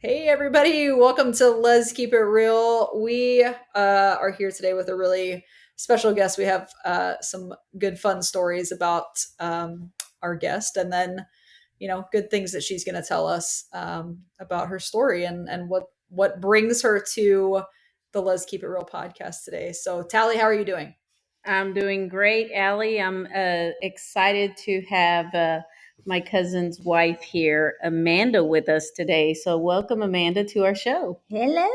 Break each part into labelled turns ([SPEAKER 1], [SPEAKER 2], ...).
[SPEAKER 1] Hey everybody, welcome to Let's Keep It Real. We are here today with a really special guest. We have some good fun stories about our guest and then, good things that she's going to tell us about her story and what brings her to the Let's Keep It Real podcast today. So Tally, how are you doing?
[SPEAKER 2] I'm doing great, Allie. I'm excited to have my cousin's wife here, Amanda, with us today. So, welcome, Amanda, to our show.
[SPEAKER 3] Hello,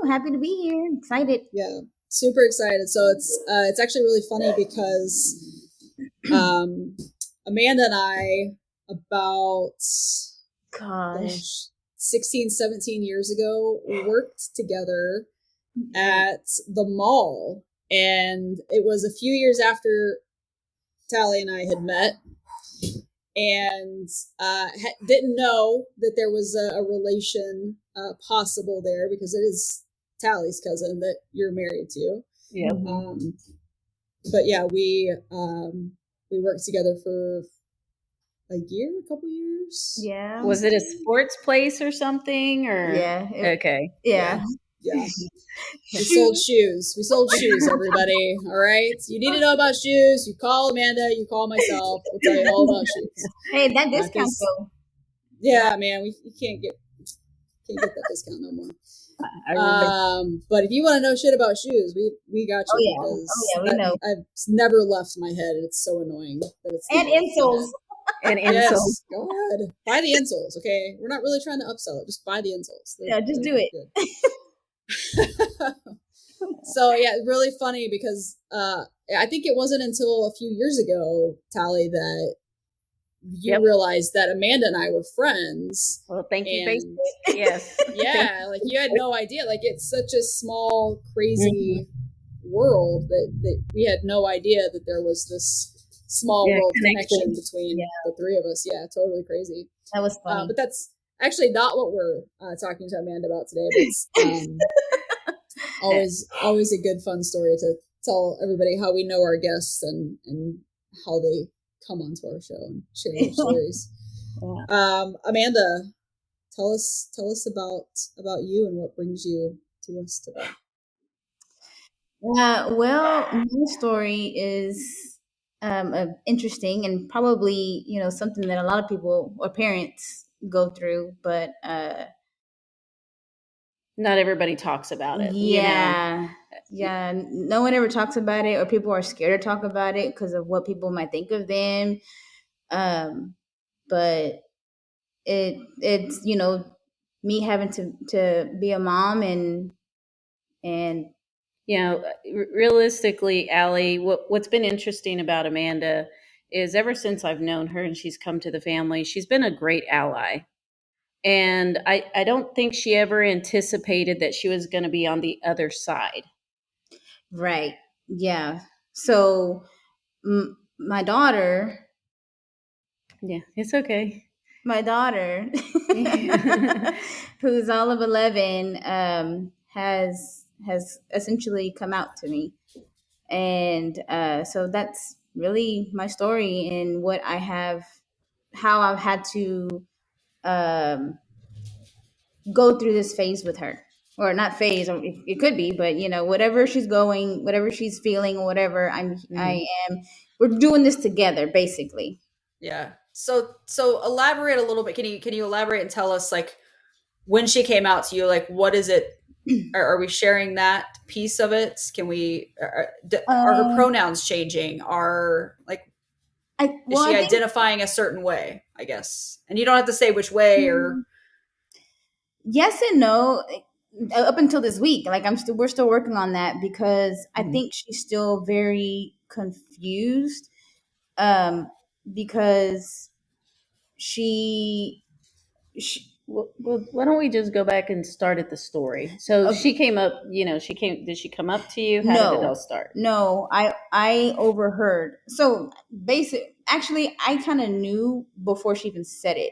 [SPEAKER 3] happy to be here. Excited.
[SPEAKER 1] Yeah, super excited. So it's actually really funny because Amanda and I about
[SPEAKER 3] Gosh.
[SPEAKER 1] 16, 17 years ago worked together at the mall, and it was a few years after Tally and I had met, and didn't know that there was a relation possible there because it is Tally's cousin that you're married to.
[SPEAKER 2] Yeah.
[SPEAKER 1] But yeah, we worked together for a couple years.
[SPEAKER 3] Yeah.
[SPEAKER 2] Was it a sports place or something? Or
[SPEAKER 3] Yeah.
[SPEAKER 2] Okay.
[SPEAKER 3] Yeah.
[SPEAKER 1] Yeah. We sold shoes. We sold shoes, everybody. All right. You need to know about shoes. You call Amanda, you call myself. We'll tell you all about shoes.
[SPEAKER 3] Hey, that discount though.
[SPEAKER 1] Yeah, man, you can't get that discount no more.
[SPEAKER 2] I remember.
[SPEAKER 1] But if you want to know shit about shoes, we got you because
[SPEAKER 3] we know.
[SPEAKER 1] I've never left my head, and it's so annoying that it's
[SPEAKER 3] And insoles.
[SPEAKER 2] And
[SPEAKER 1] Yes,
[SPEAKER 2] insoles.
[SPEAKER 1] God, buy the insoles. Okay, we're not really trying to upsell it. Just buy the insoles.
[SPEAKER 3] Yeah, just do it.
[SPEAKER 1] So yeah, really funny because I think it wasn't until a few years ago, Tally, that you realized that Amanda and I were friends.
[SPEAKER 2] Well, thank you, Facebook. Yes.
[SPEAKER 1] Yeah, like you had no idea. Like it's such a small, crazy world that we had no idea that there was this small world connection between the three of us. Yeah, totally crazy.
[SPEAKER 3] That was funny.
[SPEAKER 1] But that's actually not what we're talking to Amanda about today. But it's always a good, fun story to tell everybody how we know our guests and how they come onto our show and share their stories. Amanda, tell us about you and what brings you to us today.
[SPEAKER 3] Well, my story is interesting and probably something that a lot of people or parents go through, but
[SPEAKER 2] not everybody talks about it.
[SPEAKER 3] Yeah. Yeah. No one ever talks about it, or people are scared to talk about it because of what people might think of them. But it's me having to be a mom and
[SPEAKER 2] realistically, Allie, what's been interesting about Amanda is ever since I've known her and she's come to the family, she's been a great ally. And I don't think she ever anticipated that she was going to be on the other side.
[SPEAKER 3] Right. Yeah. So my daughter.
[SPEAKER 2] Yeah, it's okay.
[SPEAKER 3] My daughter, who's all of 11, has essentially come out to me. And so that's really my story and what I have, how I've had to go through this phase with her. Or not phase, it could be, but whatever she's going, whatever she's feeling, or whatever we're doing this together, basically.
[SPEAKER 1] Yeah. So elaborate a little bit. Can you elaborate and tell us, like, when she came out to you, like, what is it? Are we sharing that piece of it? Can we? Are her pronouns changing? Is she identifying a certain way? I guess, and you don't have to say which way or.
[SPEAKER 3] Yes and no. Up until this week, like we're still working on that because I think she's still very confused. Because she
[SPEAKER 2] well, why don't we just go back and start at the story? So she came up, did she come up to you? How did it all start?
[SPEAKER 3] No, I overheard. So actually, I kind of knew before she even said it.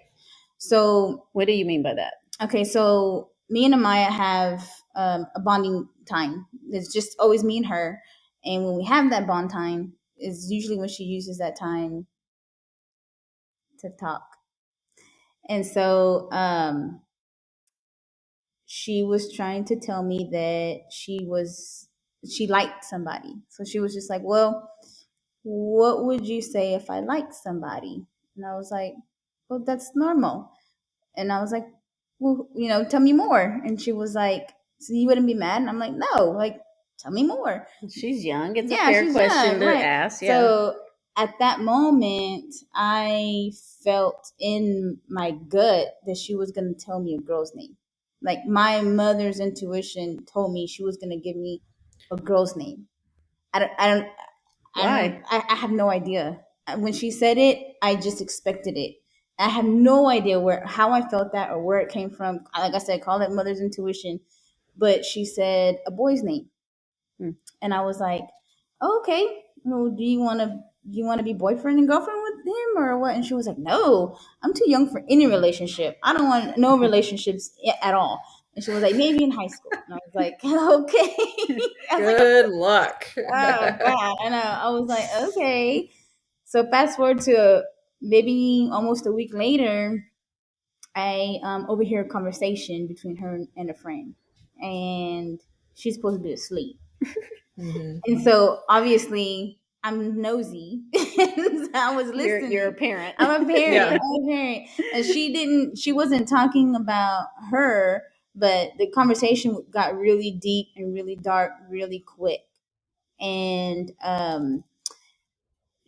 [SPEAKER 3] So
[SPEAKER 2] what do you mean by that?
[SPEAKER 3] Okay, so me and Amaya have a bonding time. It's just always me and her. And when we have that bond time, is usually when she uses that time to talk. And so she was trying to tell me that she liked somebody. So she was just like, well, what would you say if I liked somebody? And I was like, well, that's normal. And I was like, well, tell me more. And she was like, so you wouldn't be mad? And I'm like, no, like, tell me more.
[SPEAKER 2] She's young. It's a
[SPEAKER 3] Yeah,
[SPEAKER 2] fair
[SPEAKER 3] she's
[SPEAKER 2] question
[SPEAKER 3] young,
[SPEAKER 2] to
[SPEAKER 3] right?
[SPEAKER 2] ask. Yeah.
[SPEAKER 3] So at that moment, I felt in my gut that she was going to tell me a girl's name. Like my mother's intuition told me she was going to give me a girl's name. I don't, I don't,
[SPEAKER 2] Why?
[SPEAKER 3] I have no idea. When she said it, I just expected it. I have no idea how I felt that or where it came from. Like I said, call it mother's intuition. But she said a boy's name.
[SPEAKER 2] Hmm.
[SPEAKER 3] And I was like, oh, okay. Well, do you want to be boyfriend and girlfriend with him or what? And she was like, no, I'm too young for any relationship. I don't want no relationships at all. And she was like, maybe in high school. And I was like, okay. I was like,
[SPEAKER 1] Good luck.
[SPEAKER 3] oh God. And I was like, okay. So fast forward to maybe almost a week later, I overhear a conversation between her and a friend, and she's supposed to be asleep.
[SPEAKER 1] Hmm.
[SPEAKER 3] And so obviously I'm nosy. So I was
[SPEAKER 2] You're a
[SPEAKER 3] listening.
[SPEAKER 2] parent.
[SPEAKER 3] I'm a parent.
[SPEAKER 1] Yeah.
[SPEAKER 3] I'm a parent. And she wasn't talking about her, but the conversation got really deep and really dark really quick. And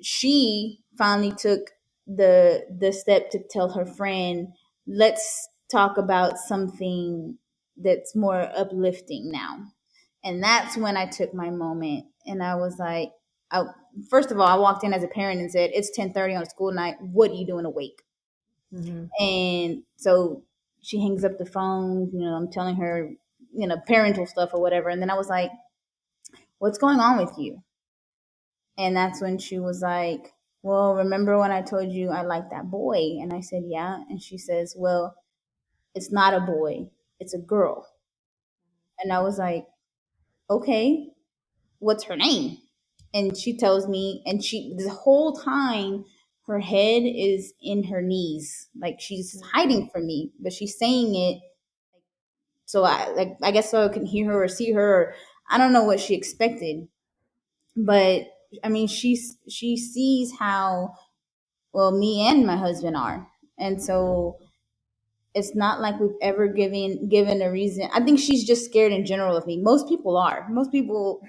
[SPEAKER 3] she finally took the step to tell her friend, let's talk about something that's more uplifting now. And that's when I took my moment and I was like, I, first of all, I walked in as a parent and said, it's 10:30 on a school night, what are you doing awake?
[SPEAKER 1] Hmm.
[SPEAKER 3] And so she hangs up the phone, I'm telling her, parental stuff or whatever. And then I was like, what's going on with you? And that's when she was like, well, remember when I told you I like that boy? And I said, yeah. And she says, well, it's not a boy, it's a girl. And I was like, okay, what's her name? And she tells me, and she, the whole time, her head is in her knees. Like she's hiding from me, but she's saying it. So I guess so I can hear her or see her. Or, I don't know what she expected, but I mean, she sees how well me and my husband are, and so it's not like we've ever given a reason. I think she's just scared in general of me. Most people are. Most people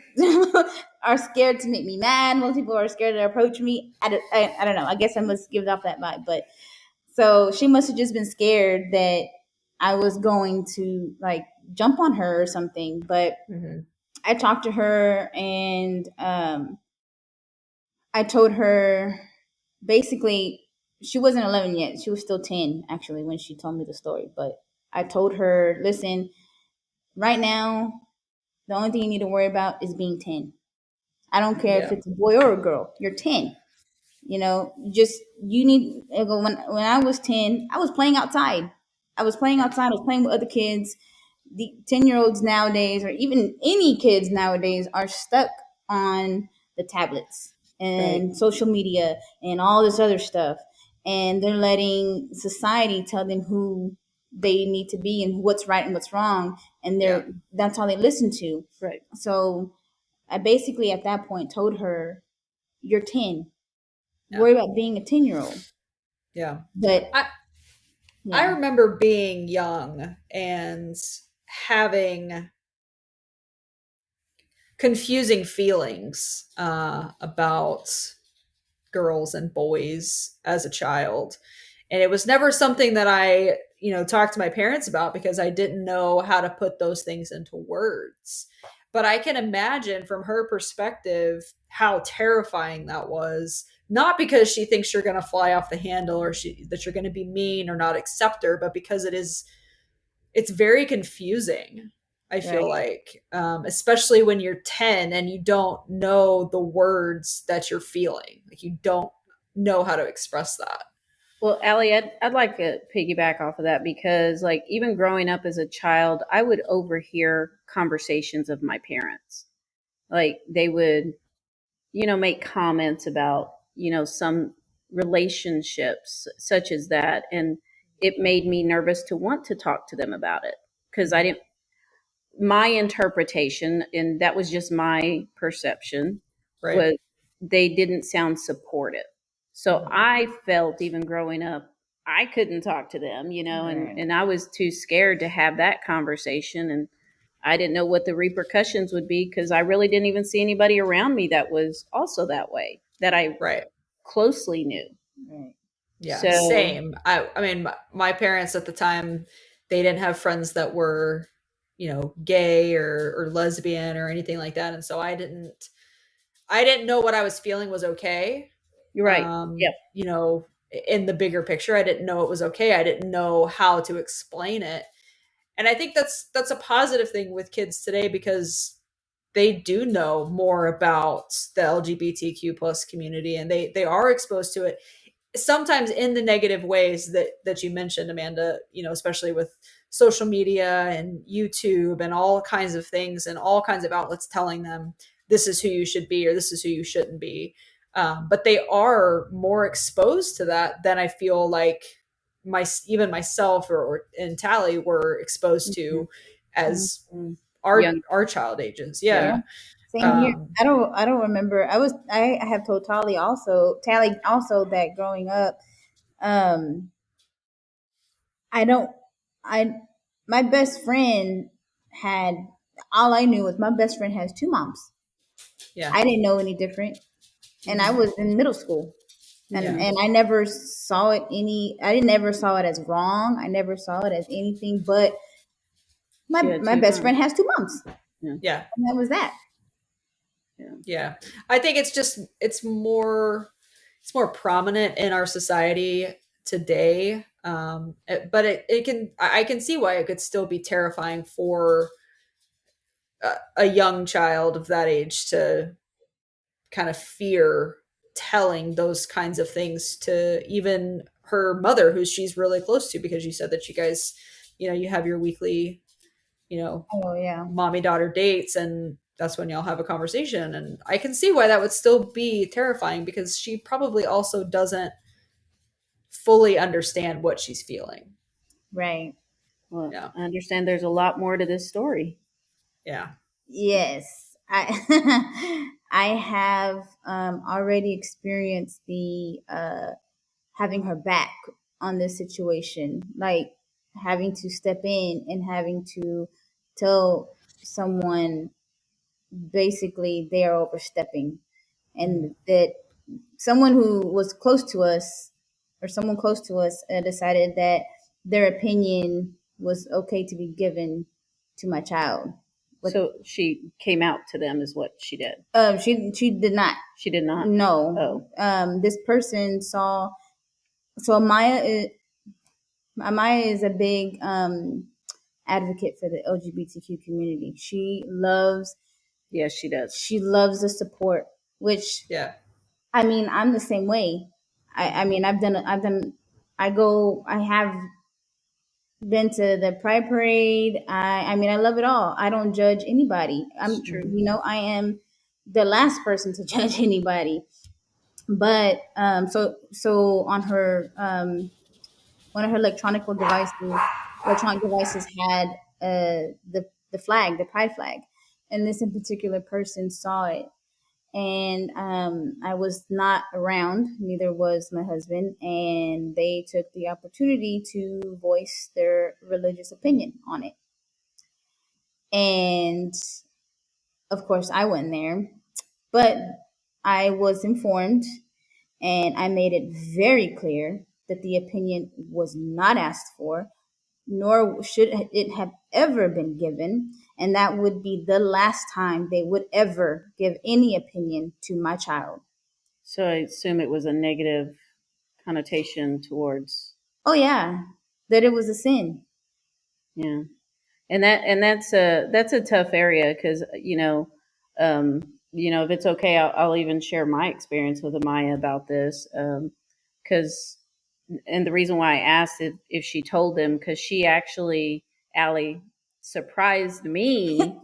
[SPEAKER 3] are scared to make me mad. Most people are scared to approach me. I don't know. I guess I must give off that vibe. But so she must have just been scared that I was going to like jump on her or something. But
[SPEAKER 1] Hmm.
[SPEAKER 3] I talked to her and I told her basically she wasn't 11 yet. She was still 10 actually when she told me the story. But I told her, listen, right now, the only thing you need to worry about is being 10. I don't care if
[SPEAKER 1] Yeah.
[SPEAKER 3] it's a boy or a girl. You're 10. Just you need when I was 10, I was playing outside. I was playing outside. I was playing with other kids. The 10-year-olds nowadays, or even any kids nowadays, are stuck on the tablets
[SPEAKER 1] Right.
[SPEAKER 3] and social media and all this other stuff. And they're letting society tell them who they need to be and what's right and what's wrong. And
[SPEAKER 1] Yeah.
[SPEAKER 3] that's all they listen to.
[SPEAKER 2] Right.
[SPEAKER 3] So I basically at that point told her, you're 10.
[SPEAKER 1] Yeah.
[SPEAKER 3] Worry about being a 10-year-old.
[SPEAKER 1] Yeah.
[SPEAKER 3] But
[SPEAKER 1] I I
[SPEAKER 3] yeah,
[SPEAKER 1] remember being young and having confusing feelings about girls and boys as a child. And it was never something that I, talked to my parents about because I didn't know how to put those things into words. But I can imagine from her perspective how terrifying that was. Not because she thinks you're going to fly off the handle or that you're going to be mean or not accept her, but because it's very confusing. I feel
[SPEAKER 3] right.
[SPEAKER 1] like, especially when you're 10 and you don't know the words that you're feeling, like you don't know how to express that.
[SPEAKER 2] Well, Allie, I'd like to piggyback off of that because, like, even growing up as a child, I would overhear conversations of my parents. Like, they would, make comments about, some relationships such as that. And it made me nervous to want to talk to them about it. because I didn't, my interpretation, and that was just my perception,
[SPEAKER 1] Right.
[SPEAKER 2] was they didn't sound supportive. So
[SPEAKER 1] Mhm.
[SPEAKER 2] I felt, even growing up, I couldn't talk to them,
[SPEAKER 3] Right.
[SPEAKER 2] and I was too scared to have that conversation. And I didn't know what the repercussions would be because I really didn't even see anybody around me that was also that way, that I
[SPEAKER 1] Right.
[SPEAKER 2] closely knew.
[SPEAKER 3] Right.
[SPEAKER 1] Yeah,
[SPEAKER 2] So,
[SPEAKER 1] same. I mean, my parents at the time, they didn't have friends that were, gay or lesbian or anything like that, and so I didn't know what I was feeling was okay.
[SPEAKER 2] you're right. Yep.
[SPEAKER 1] You know, in the bigger picture, I didn't know it was okay. I didn't know how to explain it. And I think that's a positive thing with kids today because they do know more about the LGBTQ plus community and they are exposed to it sometimes in the negative ways that you mentioned, Amanda, especially with social media and YouTube and all kinds of things and all kinds of outlets telling them this is who you should be or this is who you shouldn't be. But they are more exposed to that than I feel like even myself or and Tally were exposed
[SPEAKER 2] Mhm.
[SPEAKER 1] to as
[SPEAKER 2] Mhm.
[SPEAKER 1] our
[SPEAKER 2] Young.
[SPEAKER 1] our child ages.
[SPEAKER 2] Yeah.
[SPEAKER 3] Yeah.
[SPEAKER 1] Yeah.
[SPEAKER 3] Same here.
[SPEAKER 1] Um,
[SPEAKER 3] I don't remember. I have told Tally also that growing up, um, I don't I my best friend had all I knew was my best friend has two moms.
[SPEAKER 1] yeah.
[SPEAKER 3] I didn't know any different. And I
[SPEAKER 1] Mhm.
[SPEAKER 3] was in middle school. And
[SPEAKER 1] Yeah.
[SPEAKER 2] Mhm.
[SPEAKER 3] and I never saw it I didn't never saw it as wrong. I never saw it as anything but my
[SPEAKER 2] She had
[SPEAKER 3] my
[SPEAKER 2] two
[SPEAKER 3] best
[SPEAKER 2] moms.
[SPEAKER 3] friend has two moms.
[SPEAKER 2] Yeah.
[SPEAKER 1] Yeah.
[SPEAKER 3] And that was that.
[SPEAKER 2] Yeah.
[SPEAKER 1] Yeah. I think it's more prominent in our society today. But I can see why it could still be terrifying for a young child of that age to kind of fear telling those kinds of things to even her mother, who she's really close to, because you said that you guys, you have your weekly, you know,
[SPEAKER 3] Oh yeah.
[SPEAKER 1] mommy daughter dates, and that's when y'all have a conversation. And I can see why that would still be terrifying because she probably also doesn't fully understand what she's feeling.
[SPEAKER 3] Right.
[SPEAKER 2] Well,
[SPEAKER 1] Yeah.
[SPEAKER 2] I understand there's a lot more to this story.
[SPEAKER 1] Yeah.
[SPEAKER 3] Yes. I I have already experienced the having her back on this situation, like having to step in and having to tell someone basically they are overstepping,
[SPEAKER 1] Mhm.
[SPEAKER 3] and that someone who was close to us or someone close to us decided that their opinion was okay to be given to my child. But
[SPEAKER 2] So she came out to them, is what she did.
[SPEAKER 3] she did not.
[SPEAKER 2] She did not.
[SPEAKER 3] No.
[SPEAKER 2] Oh,
[SPEAKER 3] This person saw. So Maya is a big advocate for the LGBTQ community.
[SPEAKER 2] yes, she does.
[SPEAKER 3] She loves the support, which
[SPEAKER 1] Yeah.
[SPEAKER 3] I mean I'm the same way. I
[SPEAKER 1] Mhm.
[SPEAKER 3] mean I have been to the Pride Parade. I mean I love it all. I don't judge anybody.
[SPEAKER 2] It's true.
[SPEAKER 3] I am the last person to judge anybody. But so on her one of her electronic devices had the flag, the pride flag, and this in particular person saw it. And I was not around, neither was my husband, and they took the opportunity to voice their religious opinion on it. And of course, I went there, but I was informed and I made it very clear that the opinion was not asked for, nor should it have ever been given, and that would be the last time they would ever give any opinion to my child.
[SPEAKER 2] So I assume it was a negative connotation towards,
[SPEAKER 3] Oh yeah, that it was a sin.
[SPEAKER 2] yeah. And that's a tough area because if it's okay, I'll even share my experience with Amaya about this, because and the reason why I asked if she told them, because she actually, Allie, surprised me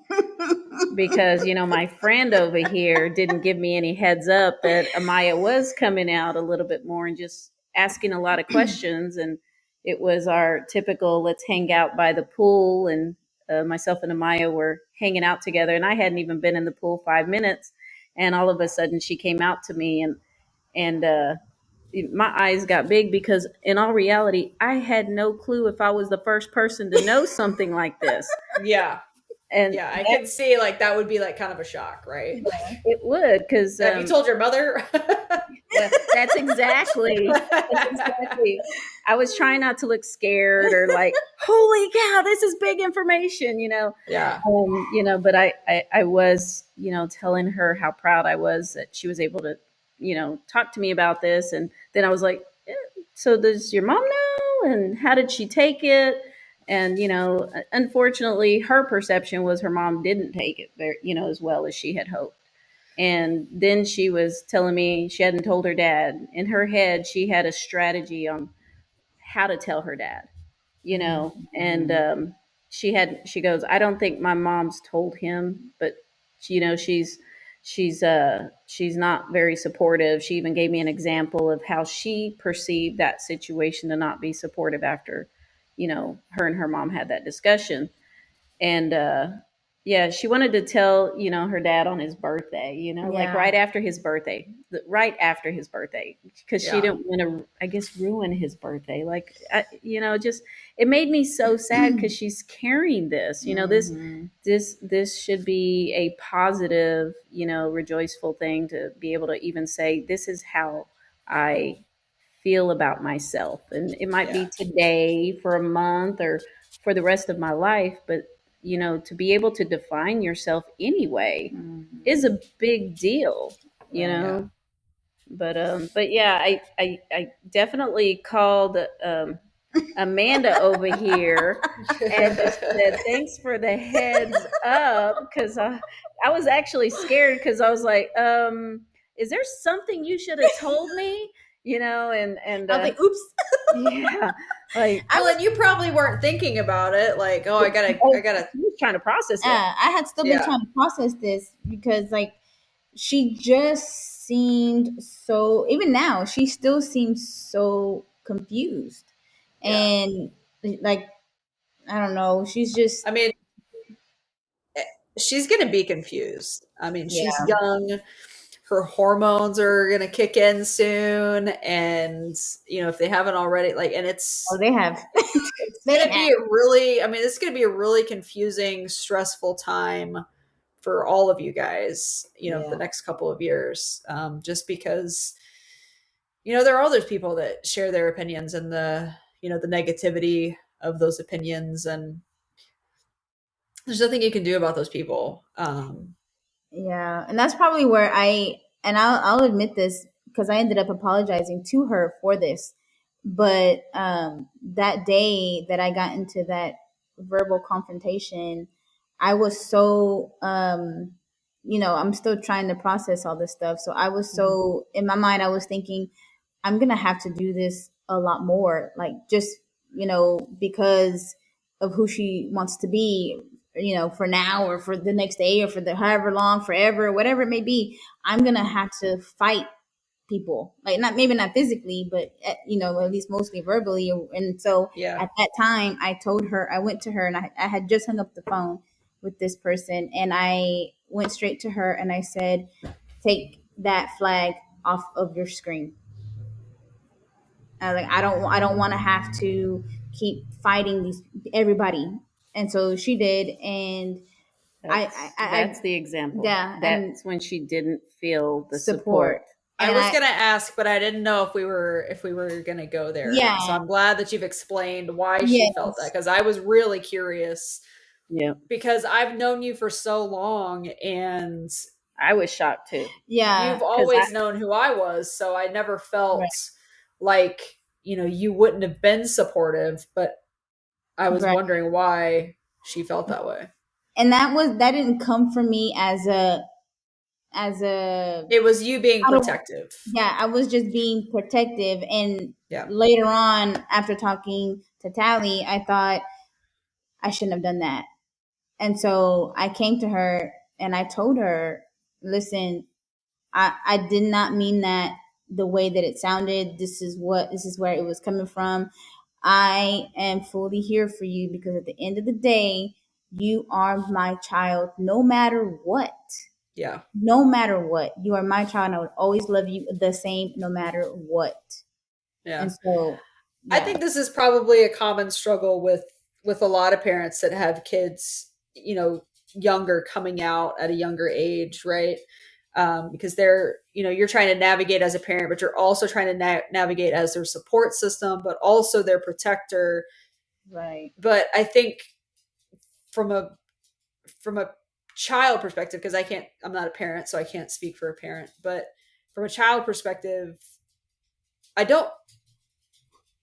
[SPEAKER 2] because my friend over here didn't give me any heads up that Amaya was coming out a little bit more and just asking a lot of questions. And it was our typical let's hang out by the pool, and myself and Amaya were hanging out together, and I hadn't even been in the pool 5 minutes, and all of a sudden she came out to me, and my eyes got big because in all reality I had no clue if I was the first person to know something like this.
[SPEAKER 1] Yeah.
[SPEAKER 2] And
[SPEAKER 1] Yeah, I can see like that would be like kind of a shock, right? Like,
[SPEAKER 2] it would, because
[SPEAKER 1] have you told your mother?
[SPEAKER 2] that's exactly, that's exactly. I was trying not to look scared or like, holy cow, this is big information,
[SPEAKER 1] Yeah.
[SPEAKER 2] But I was, telling her how proud I was that she was able to, talk to me about this. And then I was like, so does your mom know? And how did she take it? And, unfortunately, her perception was her mom didn't take it very, as well as she had hoped. And then she was telling me she hadn't told her dad. In her head, she had a strategy on how to tell her dad, and she goes, I don't think my mom's told him, but she's not very supportive. She even gave me an example of how she perceived that situation to not be supportive after, her and her mom had that discussion. And yeah, she wanted to tell her dad on his birthday, like
[SPEAKER 3] Yeah.
[SPEAKER 2] right after his birthday, because she
[SPEAKER 1] Yeah.
[SPEAKER 2] didn't want to, I guess, ruin his birthday. Like, just it made me so sad because she's carrying this,
[SPEAKER 1] Mhm.
[SPEAKER 2] this should be a positive, rejoiceful thing to be able to even say this is how I feel about myself. And it might
[SPEAKER 1] Yeah.
[SPEAKER 2] be today for a month or for the rest of my life, but to be able to define yourself anyway is
[SPEAKER 1] Mhm.
[SPEAKER 2] a big deal, you
[SPEAKER 3] Right.
[SPEAKER 1] Yeah.
[SPEAKER 2] know. But yeah, I definitely called Amanda over here and just said thanks for the heads up, because I was actually scared because I was like, is there something you should have told me? And
[SPEAKER 3] I was like, oops.
[SPEAKER 2] yeah, like,
[SPEAKER 3] I
[SPEAKER 1] Well,
[SPEAKER 3] was,
[SPEAKER 1] and you probably weren't thinking about it, like, oh, I gotta,
[SPEAKER 2] I was trying to process it.
[SPEAKER 3] I had still been
[SPEAKER 1] yeah,
[SPEAKER 3] trying to process this because, like, she just seemed so, even now, she still seems so confused.
[SPEAKER 1] yeah.
[SPEAKER 3] And, like, I don't know, she's just,
[SPEAKER 1] I mean, eh, she's gonna be confused. I mean, she's
[SPEAKER 3] yeah.
[SPEAKER 1] young. Her hormones are gonna kick in soon, and if they haven't already, like, and
[SPEAKER 3] Oh, they have.
[SPEAKER 1] it's
[SPEAKER 3] They
[SPEAKER 1] gonna
[SPEAKER 3] have.
[SPEAKER 1] be a really, I mean, it's gonna be a really confusing, stressful time for all of you guys, the
[SPEAKER 3] Yeah.
[SPEAKER 1] next couple of years, just because there are all those people that share their opinions and the negativity of those opinions, and there's nothing you can do about those people.
[SPEAKER 3] Yeah, and that's probably where and I'll admit this because I ended up apologizing to her for this. But that day that I got into that verbal confrontation, I was so I'm still trying to process all this stuff. So I was
[SPEAKER 1] Mhm.
[SPEAKER 3] so in my mind, I was thinking I'm gonna have to do this a lot more, like just because of who she wants to be, for now or for the next day or for the however long, forever, whatever it may be. I'm gonna have to fight people, like not maybe not physically, but at least mostly verbally. And so
[SPEAKER 1] Yeah.
[SPEAKER 3] at that time, I went to her, and I had just hung up the phone with this person, and I went straight to her and I said, "Take that flag off of your screen." Like I don't want to have to keep fighting these everybody. And so she did, and
[SPEAKER 2] That's the example.
[SPEAKER 3] yeah, and
[SPEAKER 2] That's when she didn't feel the
[SPEAKER 3] support,
[SPEAKER 2] support.
[SPEAKER 1] I
[SPEAKER 3] and
[SPEAKER 1] was gonna ask, but I didn't know if we were gonna go there. So
[SPEAKER 3] yeah,
[SPEAKER 1] I'm glad that you've explained why she felt that,
[SPEAKER 3] yes,
[SPEAKER 1] because I was really curious,
[SPEAKER 2] Yeah,
[SPEAKER 1] because I've known you for so long, and
[SPEAKER 2] I was shocked too,
[SPEAKER 3] yeah,
[SPEAKER 1] you've
[SPEAKER 2] because
[SPEAKER 1] always known who I was, so I never
[SPEAKER 3] right,
[SPEAKER 1] felt like, you wouldn't have been supportive, but I was
[SPEAKER 3] right.
[SPEAKER 1] wondering why she felt that way.
[SPEAKER 3] And that didn't come from me as a
[SPEAKER 1] It was you being
[SPEAKER 3] I don't
[SPEAKER 1] protective.
[SPEAKER 3] yeah, I was just being protective. And
[SPEAKER 1] Yeah.
[SPEAKER 3] later on, after talking to Tally, I thought I shouldn't have done that. And so I came to her and I told her, listen, I did not mean that the way that it sounded. This is where it was coming from. I am fully here for you because at the end of the day, you are my child no matter what.
[SPEAKER 1] Yeah.
[SPEAKER 3] No matter what. You are my child and I would always love you the same no matter what.
[SPEAKER 1] Yeah.
[SPEAKER 3] And so,
[SPEAKER 1] I
[SPEAKER 3] yeah,
[SPEAKER 1] think this is probably a common struggle with a lot of parents that have kids, younger, coming out at a younger age, right? Because you're trying to navigate as a parent, but you're also trying to navigate as their support system, but also their protector.
[SPEAKER 3] right.
[SPEAKER 1] But I think from a child perspective, because I'm not a parent, so I can't speak for a parent, but from a child perspective, I don't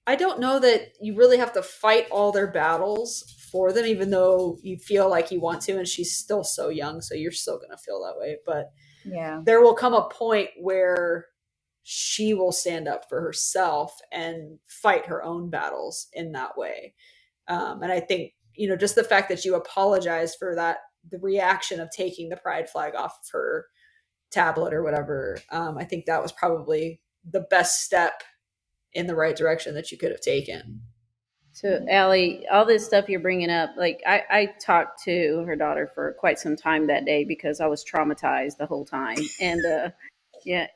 [SPEAKER 1] I don't know that you really have to fight all their battles for them, even though you feel like you want to, and she's still so young, so you're still gonna feel that way. But
[SPEAKER 3] Yeah.
[SPEAKER 1] there will come a point where she will stand up for herself and fight her own battles in that way. And I think, just the fact that you apologize for that, the reaction of taking the pride flag off of her tablet or whatever, I think that was probably the best step in the right direction that you could have taken.
[SPEAKER 2] So, Allie, all this stuff you're bringing up, like I talked to her daughter for quite some time that day because I was traumatized the whole time. And yeah,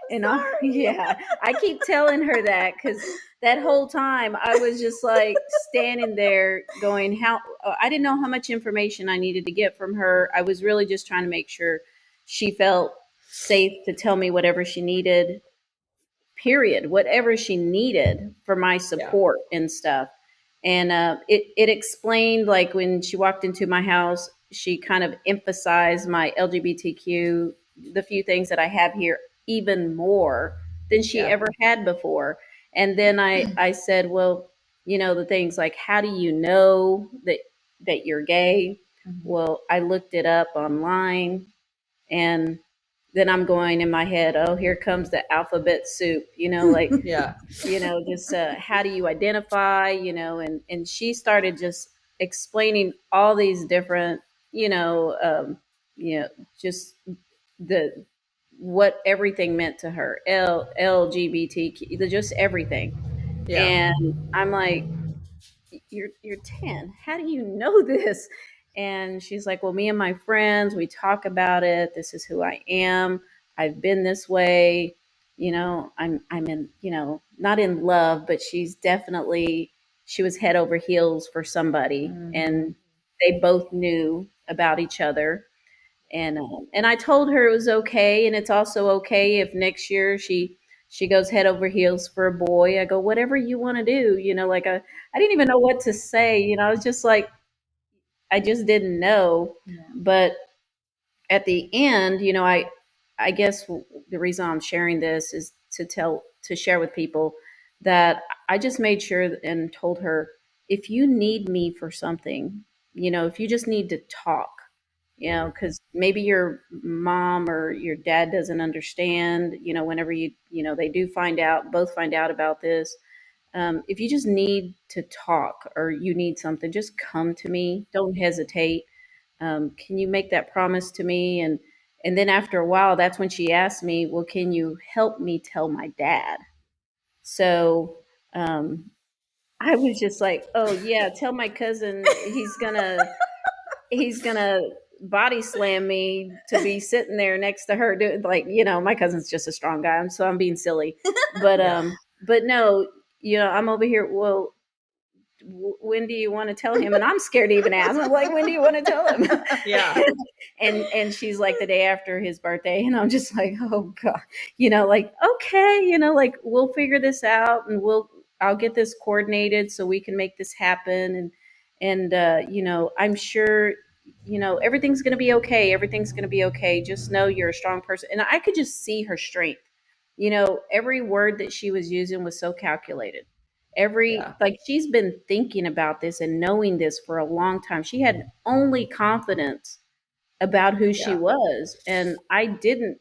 [SPEAKER 2] and all,
[SPEAKER 3] Sorry.
[SPEAKER 2] yeah, I keep telling her that because that whole time I was just like standing there going, how I didn't know how much information I needed to get from her. I was really just trying to make sure she felt safe to tell me whatever she needed, period, whatever she needed for my
[SPEAKER 1] Yeah.
[SPEAKER 2] support and stuff. And it explained, like when she walked into my house, she kind of emphasized my LGBTQ, the few things that I have here, even more than she
[SPEAKER 1] Yeah.
[SPEAKER 2] ever had before. And then I said, well, the things like, how do you know that you're gay?
[SPEAKER 3] Mhm.
[SPEAKER 2] Well, I looked it up online, and then I'm going in my head, oh, here comes the alphabet soup, like,
[SPEAKER 1] Yeah.
[SPEAKER 2] just how do you identify, and she started just explaining all these different, you know, um, you know, just the what everything meant to her, LGBTQ, just everything.
[SPEAKER 1] Yeah.
[SPEAKER 2] And I'm like, you're 10, how do you know this? And she's like, well, me and my friends, we talk about it, this is who I am, I've been this way, I'm in, not in love, but she was head over heels for somebody,
[SPEAKER 1] Hmm.
[SPEAKER 2] and they both knew about each other. And I told her it was okay, and it's also okay if next year she goes head over heels for a boy. I go, whatever you want to do, like I didn't even know what to say. I was just like, I just didn't know.
[SPEAKER 3] Yeah.
[SPEAKER 2] But at the end, I guess the reason I'm sharing this is to share with people that I just made sure and told her, if you need me for something, if you just need to talk, because maybe your mom or your dad doesn't understand, whenever they do both find out about this. If you just need to talk or you need something, just come to me. Don't hesitate. Can you make that promise to me? And then after a while, that's when she asked me, well, can you help me tell my dad? So um, I was just like, oh yeah, tell my cousin he's gonna body slam me to be sitting there next to her doing, like, my cousin's just a strong guy, so I'm being silly. But
[SPEAKER 1] Yeah.
[SPEAKER 2] no, I'm over here, well, when do you want to tell him? And I'm scared to even ask. I'm like, when do you want to tell him?
[SPEAKER 1] Yeah.
[SPEAKER 2] And she's like, the day after his birthday. And I'm just like, oh god, like, okay, like, we'll figure this out, and I'll get this coordinated so we can make this happen. And I'm sure, everything's going to be okay. Everything's going to be okay. Just know you're a strong person. And I could just see her strength. Every word that she was using was so calculated.
[SPEAKER 1] Yeah.
[SPEAKER 2] Like, she's been thinking about this and knowing this for a long time. She had only confidence about who she
[SPEAKER 1] Yeah.
[SPEAKER 2] was, and I didn't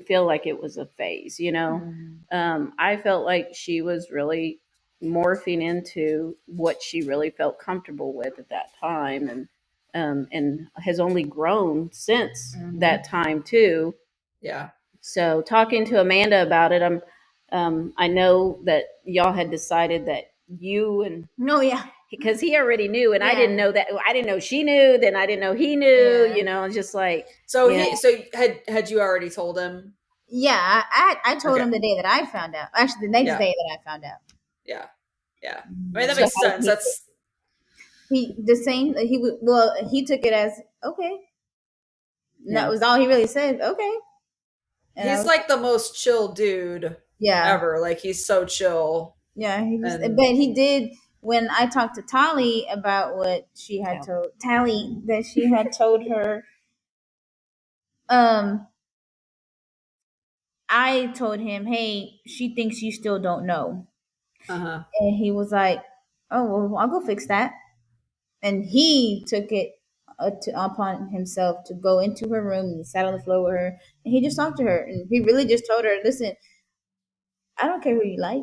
[SPEAKER 2] feel like it was a phase.
[SPEAKER 1] Mhm.
[SPEAKER 2] I felt like she was really morphing into what she really felt comfortable with at that time, and has only grown since
[SPEAKER 1] Mhm.
[SPEAKER 2] that time too.
[SPEAKER 1] Yeah.
[SPEAKER 2] So talking to Amanda about it, I know that y'all had decided that you and
[SPEAKER 3] No, yeah,
[SPEAKER 2] because he already knew, and I
[SPEAKER 3] Yeah.
[SPEAKER 2] didn't know that. I didn't know she knew. Then I didn't know he knew.
[SPEAKER 3] Yeah.
[SPEAKER 2] You know, just like
[SPEAKER 1] So
[SPEAKER 2] yeah,
[SPEAKER 1] had you already told him?
[SPEAKER 3] yeah. I told
[SPEAKER 1] Okay.
[SPEAKER 3] him the day that I found out. Actually, the next
[SPEAKER 1] Yeah.
[SPEAKER 3] day that I found out.
[SPEAKER 1] Yeah. Yeah. I mean, that
[SPEAKER 2] so
[SPEAKER 1] makes
[SPEAKER 2] how did
[SPEAKER 1] sense.
[SPEAKER 2] he?
[SPEAKER 1] That's
[SPEAKER 3] He the same. He would. Well, he took it as okay. And that
[SPEAKER 2] Yeah.
[SPEAKER 3] was all he really said. Okay. And I
[SPEAKER 1] he's
[SPEAKER 3] was
[SPEAKER 1] like the most chill dude
[SPEAKER 3] yeah,
[SPEAKER 1] ever. Like he's so chill.
[SPEAKER 3] yeah. He just.
[SPEAKER 1] And
[SPEAKER 3] But he did when I talked to Tali about what she had
[SPEAKER 2] Tally.
[SPEAKER 3] told Tali that she had told her. Um, I told him, hey, she thinks you still don't know,
[SPEAKER 1] uh-huh.
[SPEAKER 3] and he was like, oh well, I'll go fix that. And he took it upon himself to go into her room and sat on the floor with her, and he just talked to her, and he really just told her, "Listen, I don't care who you like.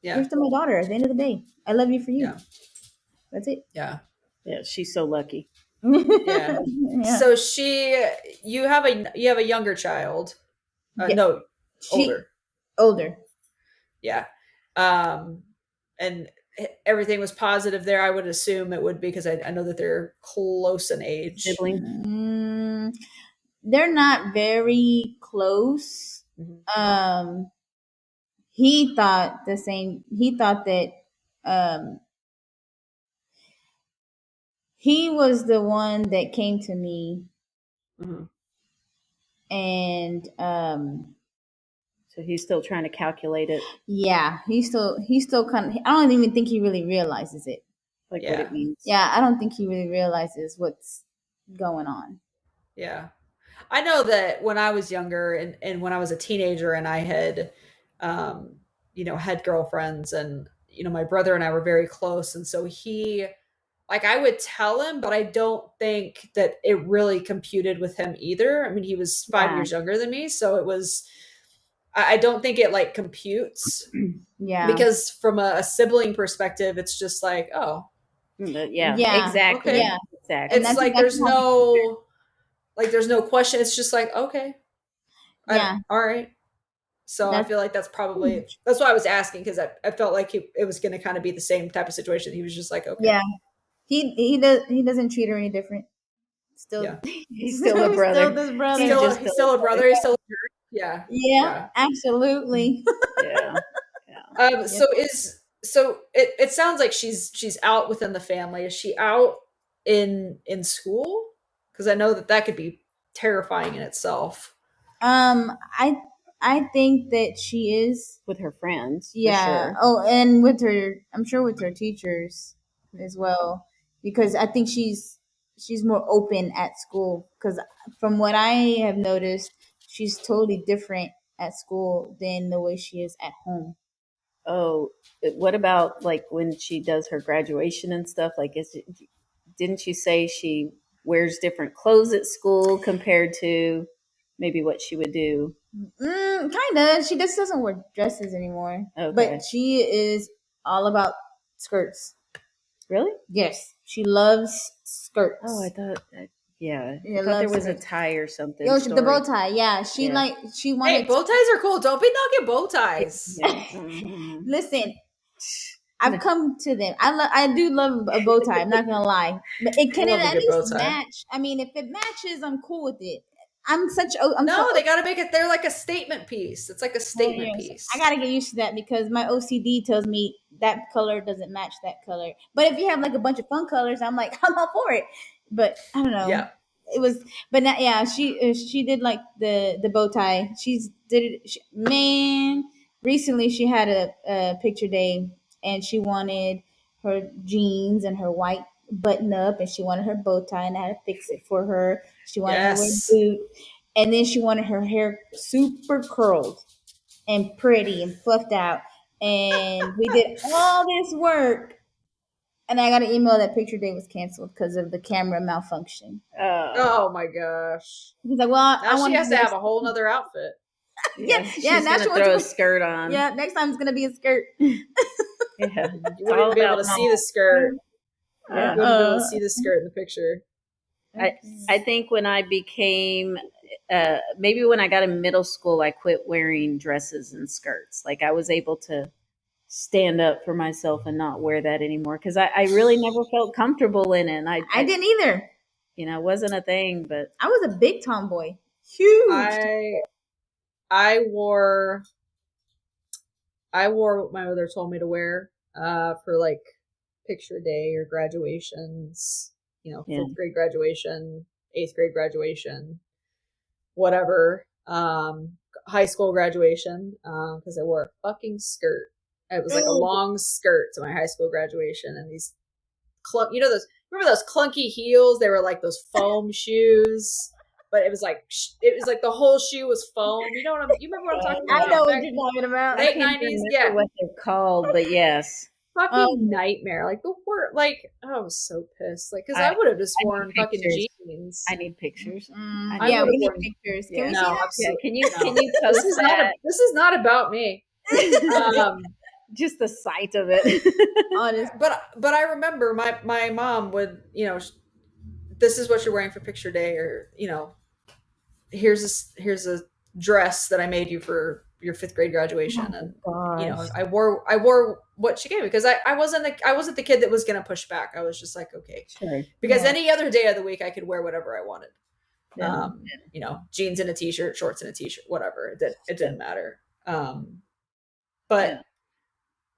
[SPEAKER 3] You're
[SPEAKER 1] Yeah.
[SPEAKER 3] still my daughter. At the end of the day, I love you for you.
[SPEAKER 1] Yeah.
[SPEAKER 3] That's it."
[SPEAKER 1] Yeah.
[SPEAKER 2] Yeah, she's so lucky.
[SPEAKER 1] Yeah.
[SPEAKER 3] Yeah,
[SPEAKER 1] So you have a younger child.
[SPEAKER 3] yeah.
[SPEAKER 1] No,
[SPEAKER 3] She
[SPEAKER 1] older.
[SPEAKER 3] older.
[SPEAKER 1] Yeah. Um and everything was positive there. I would assume it would be because I know that they're close in age.
[SPEAKER 2] Sibling.
[SPEAKER 3] Mm, they're not very close.
[SPEAKER 1] Mhm.
[SPEAKER 3] Um, he thought the same. He thought that um, he was the one that came to me,
[SPEAKER 1] Mhm.
[SPEAKER 3] and
[SPEAKER 2] So he's still trying to calculate it,
[SPEAKER 3] yeah, he's still kind of. I don't even think he really realizes it.
[SPEAKER 2] like what
[SPEAKER 1] Yeah.
[SPEAKER 2] it means.
[SPEAKER 3] Yeah, I don't think he really realizes what's going on.
[SPEAKER 1] Yeah. I know that when I was younger and when I was a teenager and I had, um, had girlfriends and, my brother and I were very close. And so like, I would tell him, but I don't think that it really computed with him either. I mean, he was 5 years
[SPEAKER 2] Yeah.
[SPEAKER 1] younger than me. So I don't think it like computes
[SPEAKER 3] Yeah,
[SPEAKER 1] because from a sibling perspective, it's just like, oh,
[SPEAKER 2] Yeah,
[SPEAKER 3] yeah,
[SPEAKER 2] exactly.
[SPEAKER 1] okay.
[SPEAKER 3] yeah, and
[SPEAKER 2] Exactly.
[SPEAKER 1] It's
[SPEAKER 3] that's
[SPEAKER 1] like
[SPEAKER 3] exactly how.
[SPEAKER 1] there's no question. It's just like, okay,
[SPEAKER 3] Yeah,
[SPEAKER 1] all right. So I
[SPEAKER 3] that's
[SPEAKER 1] feel like that's why I was asking because I felt like it was going to kind of be the same type of situation. He was just like, okay,
[SPEAKER 3] yeah. He doesn't treat her any different. Still,
[SPEAKER 1] yeah,
[SPEAKER 2] He's still a
[SPEAKER 3] still
[SPEAKER 2] brother.
[SPEAKER 3] this
[SPEAKER 2] He's
[SPEAKER 3] brother.
[SPEAKER 2] just
[SPEAKER 1] he's
[SPEAKER 2] still
[SPEAKER 1] still a
[SPEAKER 2] a brother.
[SPEAKER 1] brother. He's still a jerk. Yeah,
[SPEAKER 3] Yeah,
[SPEAKER 1] yeah.
[SPEAKER 3] absolutely.
[SPEAKER 2] Yeah. Yeah.
[SPEAKER 3] Yes.
[SPEAKER 1] So it sounds like she's out within the family. Is she out in school? Because I know that could be terrifying in itself.
[SPEAKER 3] Um, I I think that she is.
[SPEAKER 2] With her friends, for
[SPEAKER 3] Yeah.
[SPEAKER 2] sure.
[SPEAKER 3] Oh, and with her, I'm sure with her teachers as well, because I think she's more open at school. Because from what I have noticed, she's totally different at school than the way she is at home.
[SPEAKER 2] Oh, what about like when she does her graduation and stuff? Like, didn't you say she wears different clothes at school compared to maybe what she would do?
[SPEAKER 3] Kind of. She just doesn't wear dresses anymore,
[SPEAKER 2] Okay.
[SPEAKER 3] but she is all about skirts.
[SPEAKER 2] Really?
[SPEAKER 3] Yes, she loves skirts.
[SPEAKER 2] Oh, I thought, yeah,
[SPEAKER 3] Yeah,
[SPEAKER 2] I thought there
[SPEAKER 3] loves
[SPEAKER 2] was a
[SPEAKER 3] skirts.
[SPEAKER 2] tie or something
[SPEAKER 3] Yo, the bow
[SPEAKER 2] story.
[SPEAKER 3] tie. Yeah,
[SPEAKER 2] Yeah.
[SPEAKER 3] she
[SPEAKER 1] Hey,
[SPEAKER 3] wanted.
[SPEAKER 1] bow ties are cool. Don't be knocking bow ties.
[SPEAKER 2] Yeah. Mhm.
[SPEAKER 3] Listen, I've come to them. I do love a bow tie. I'm not gonna lie, but it
[SPEAKER 1] I
[SPEAKER 3] can it
[SPEAKER 1] love a
[SPEAKER 3] at
[SPEAKER 1] good bow
[SPEAKER 3] least
[SPEAKER 1] tie.
[SPEAKER 3] match. I mean, if it matches, I'm cool with it. I'm so.
[SPEAKER 1] No, they got to make it. They're like a statement piece. It's like a
[SPEAKER 3] Oh,
[SPEAKER 1] statement
[SPEAKER 3] yes. I
[SPEAKER 1] piece.
[SPEAKER 3] gotta get used to that because my OCD tells me that color doesn't match that color. But if you have like a bunch of fun colors, I'm like I'm all for it. But I don't know.
[SPEAKER 1] Yeah.
[SPEAKER 3] It was, but not, yeah. She did like the bow tie. She's did it. Man, recently she had a picture day and she wanted her jeans and her white button up and she wanted her bow tie and I had to fix it for her. She wanted her to wear
[SPEAKER 1] Yes.
[SPEAKER 3] boot and then she wanted her hair super curled and pretty and fluffed out. And we did all this work. And I got an email that picture day was canceled because of the camera malfunction.
[SPEAKER 2] Oh,
[SPEAKER 1] Oh my gosh.
[SPEAKER 3] He's like, well,
[SPEAKER 1] Now
[SPEAKER 3] I
[SPEAKER 1] she
[SPEAKER 3] want
[SPEAKER 1] has
[SPEAKER 3] to
[SPEAKER 1] to
[SPEAKER 3] wear.
[SPEAKER 1] have a whole nother outfit.
[SPEAKER 3] Yeah,
[SPEAKER 2] yeah.
[SPEAKER 3] yeah.
[SPEAKER 2] She's
[SPEAKER 3] Now
[SPEAKER 2] gonna
[SPEAKER 3] she wants to
[SPEAKER 2] throw a
[SPEAKER 3] wear.
[SPEAKER 2] skirt on.
[SPEAKER 3] Yeah, next time it's gonna be a skirt.
[SPEAKER 2] Yeah,
[SPEAKER 1] You
[SPEAKER 2] it's
[SPEAKER 1] wouldn't
[SPEAKER 2] all
[SPEAKER 1] even be able
[SPEAKER 2] about
[SPEAKER 1] to
[SPEAKER 2] mom.
[SPEAKER 1] see the skirt. You
[SPEAKER 2] Yeah.
[SPEAKER 1] wouldn't be able to see the skirt in the picture.
[SPEAKER 2] I think when I became maybe when I got in middle school, I quit wearing dresses and skirts. Like I was able to stand up for myself and not wear that anymore because I really never felt comfortable in it. And
[SPEAKER 3] I didn't either.
[SPEAKER 2] it wasn't a thing, but
[SPEAKER 3] I was a big tomboy, huge.
[SPEAKER 1] I wore what my mother told me to wear for like picture day or graduations,
[SPEAKER 2] yeah.
[SPEAKER 1] 5th grade graduation, 8th grade graduation, whatever. High school graduation, because I wore a fucking skirt. It was like a long skirt to my high school graduation, and these those, remember those clunky heels? They were like those foam shoes, but it was like the whole shoe was foam. You remember what I'm talking
[SPEAKER 3] I
[SPEAKER 1] about?
[SPEAKER 3] know what you're talking about.
[SPEAKER 2] I
[SPEAKER 1] Late
[SPEAKER 2] can't
[SPEAKER 1] 90s,
[SPEAKER 2] remember
[SPEAKER 1] yeah.
[SPEAKER 2] what they're called, but yes.
[SPEAKER 1] Fucking nightmare. Like the word, like I was so pissed. Like, because I would have just worn fucking jeans.
[SPEAKER 2] I need pictures.
[SPEAKER 3] Yeah, we need pictures. Can we see that?
[SPEAKER 2] Yeah, can you
[SPEAKER 1] This
[SPEAKER 2] post
[SPEAKER 1] is
[SPEAKER 2] that?
[SPEAKER 1] this is not about me.
[SPEAKER 2] Just the sight of it.
[SPEAKER 3] Honest.
[SPEAKER 1] But I remember my mom would, this is what you're wearing for picture day, or here's a dress that I made you for your 5th grade graduation. And
[SPEAKER 3] Gosh.
[SPEAKER 1] I wore what she gave me, because I wasn't the kid that was gonna push back. I was just like, okay,
[SPEAKER 2] Sure.
[SPEAKER 1] because any other day of the week I could wear whatever I wanted.
[SPEAKER 2] Yeah.
[SPEAKER 1] Jeans and a t-shirt, shorts and a t-shirt, whatever. It didn't matter. But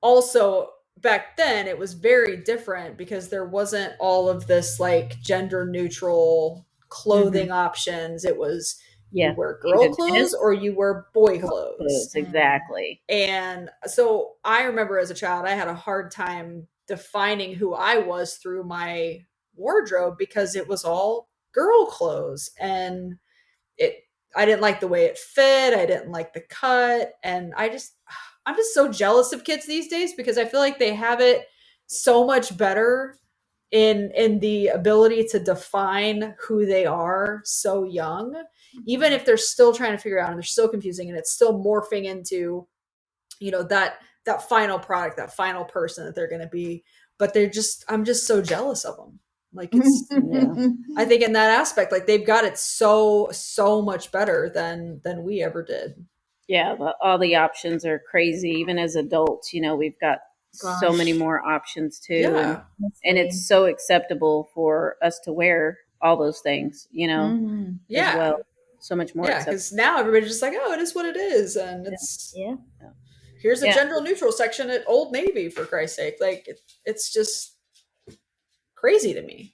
[SPEAKER 1] also back then it was very different, because there wasn't all of this like gender neutral clothing options. It was you wear girl clothes or you wear boy clothes.
[SPEAKER 2] Exactly.
[SPEAKER 1] And so I remember as a child, I had a hard time defining who I was through my wardrobe, because it was all girl clothes, and I didn't like the way it fit. I didn't like the cut. And I'm just so jealous of kids these days, because I feel like they have it so much better in the ability to define who they are so young, even if they're still trying to figure out and they're still confusing, and it's still morphing into, that final product, that final person that they're going to be. But I'm just so jealous of them. Like it's, I think in that aspect, like they've got it so much better than we ever did.
[SPEAKER 2] Yeah, all the options are crazy. Even as adults, we've got so many more options too.
[SPEAKER 1] Yeah.
[SPEAKER 2] And it's so acceptable for us to wear all those things,
[SPEAKER 1] Yeah.
[SPEAKER 2] as well. So much more.
[SPEAKER 1] Yeah, because now everybody's just like, oh, it is what it is. And it's,
[SPEAKER 3] Yeah.
[SPEAKER 1] here's a gender neutral section at Old Navy, for Christ's sake. Like it's just crazy to me.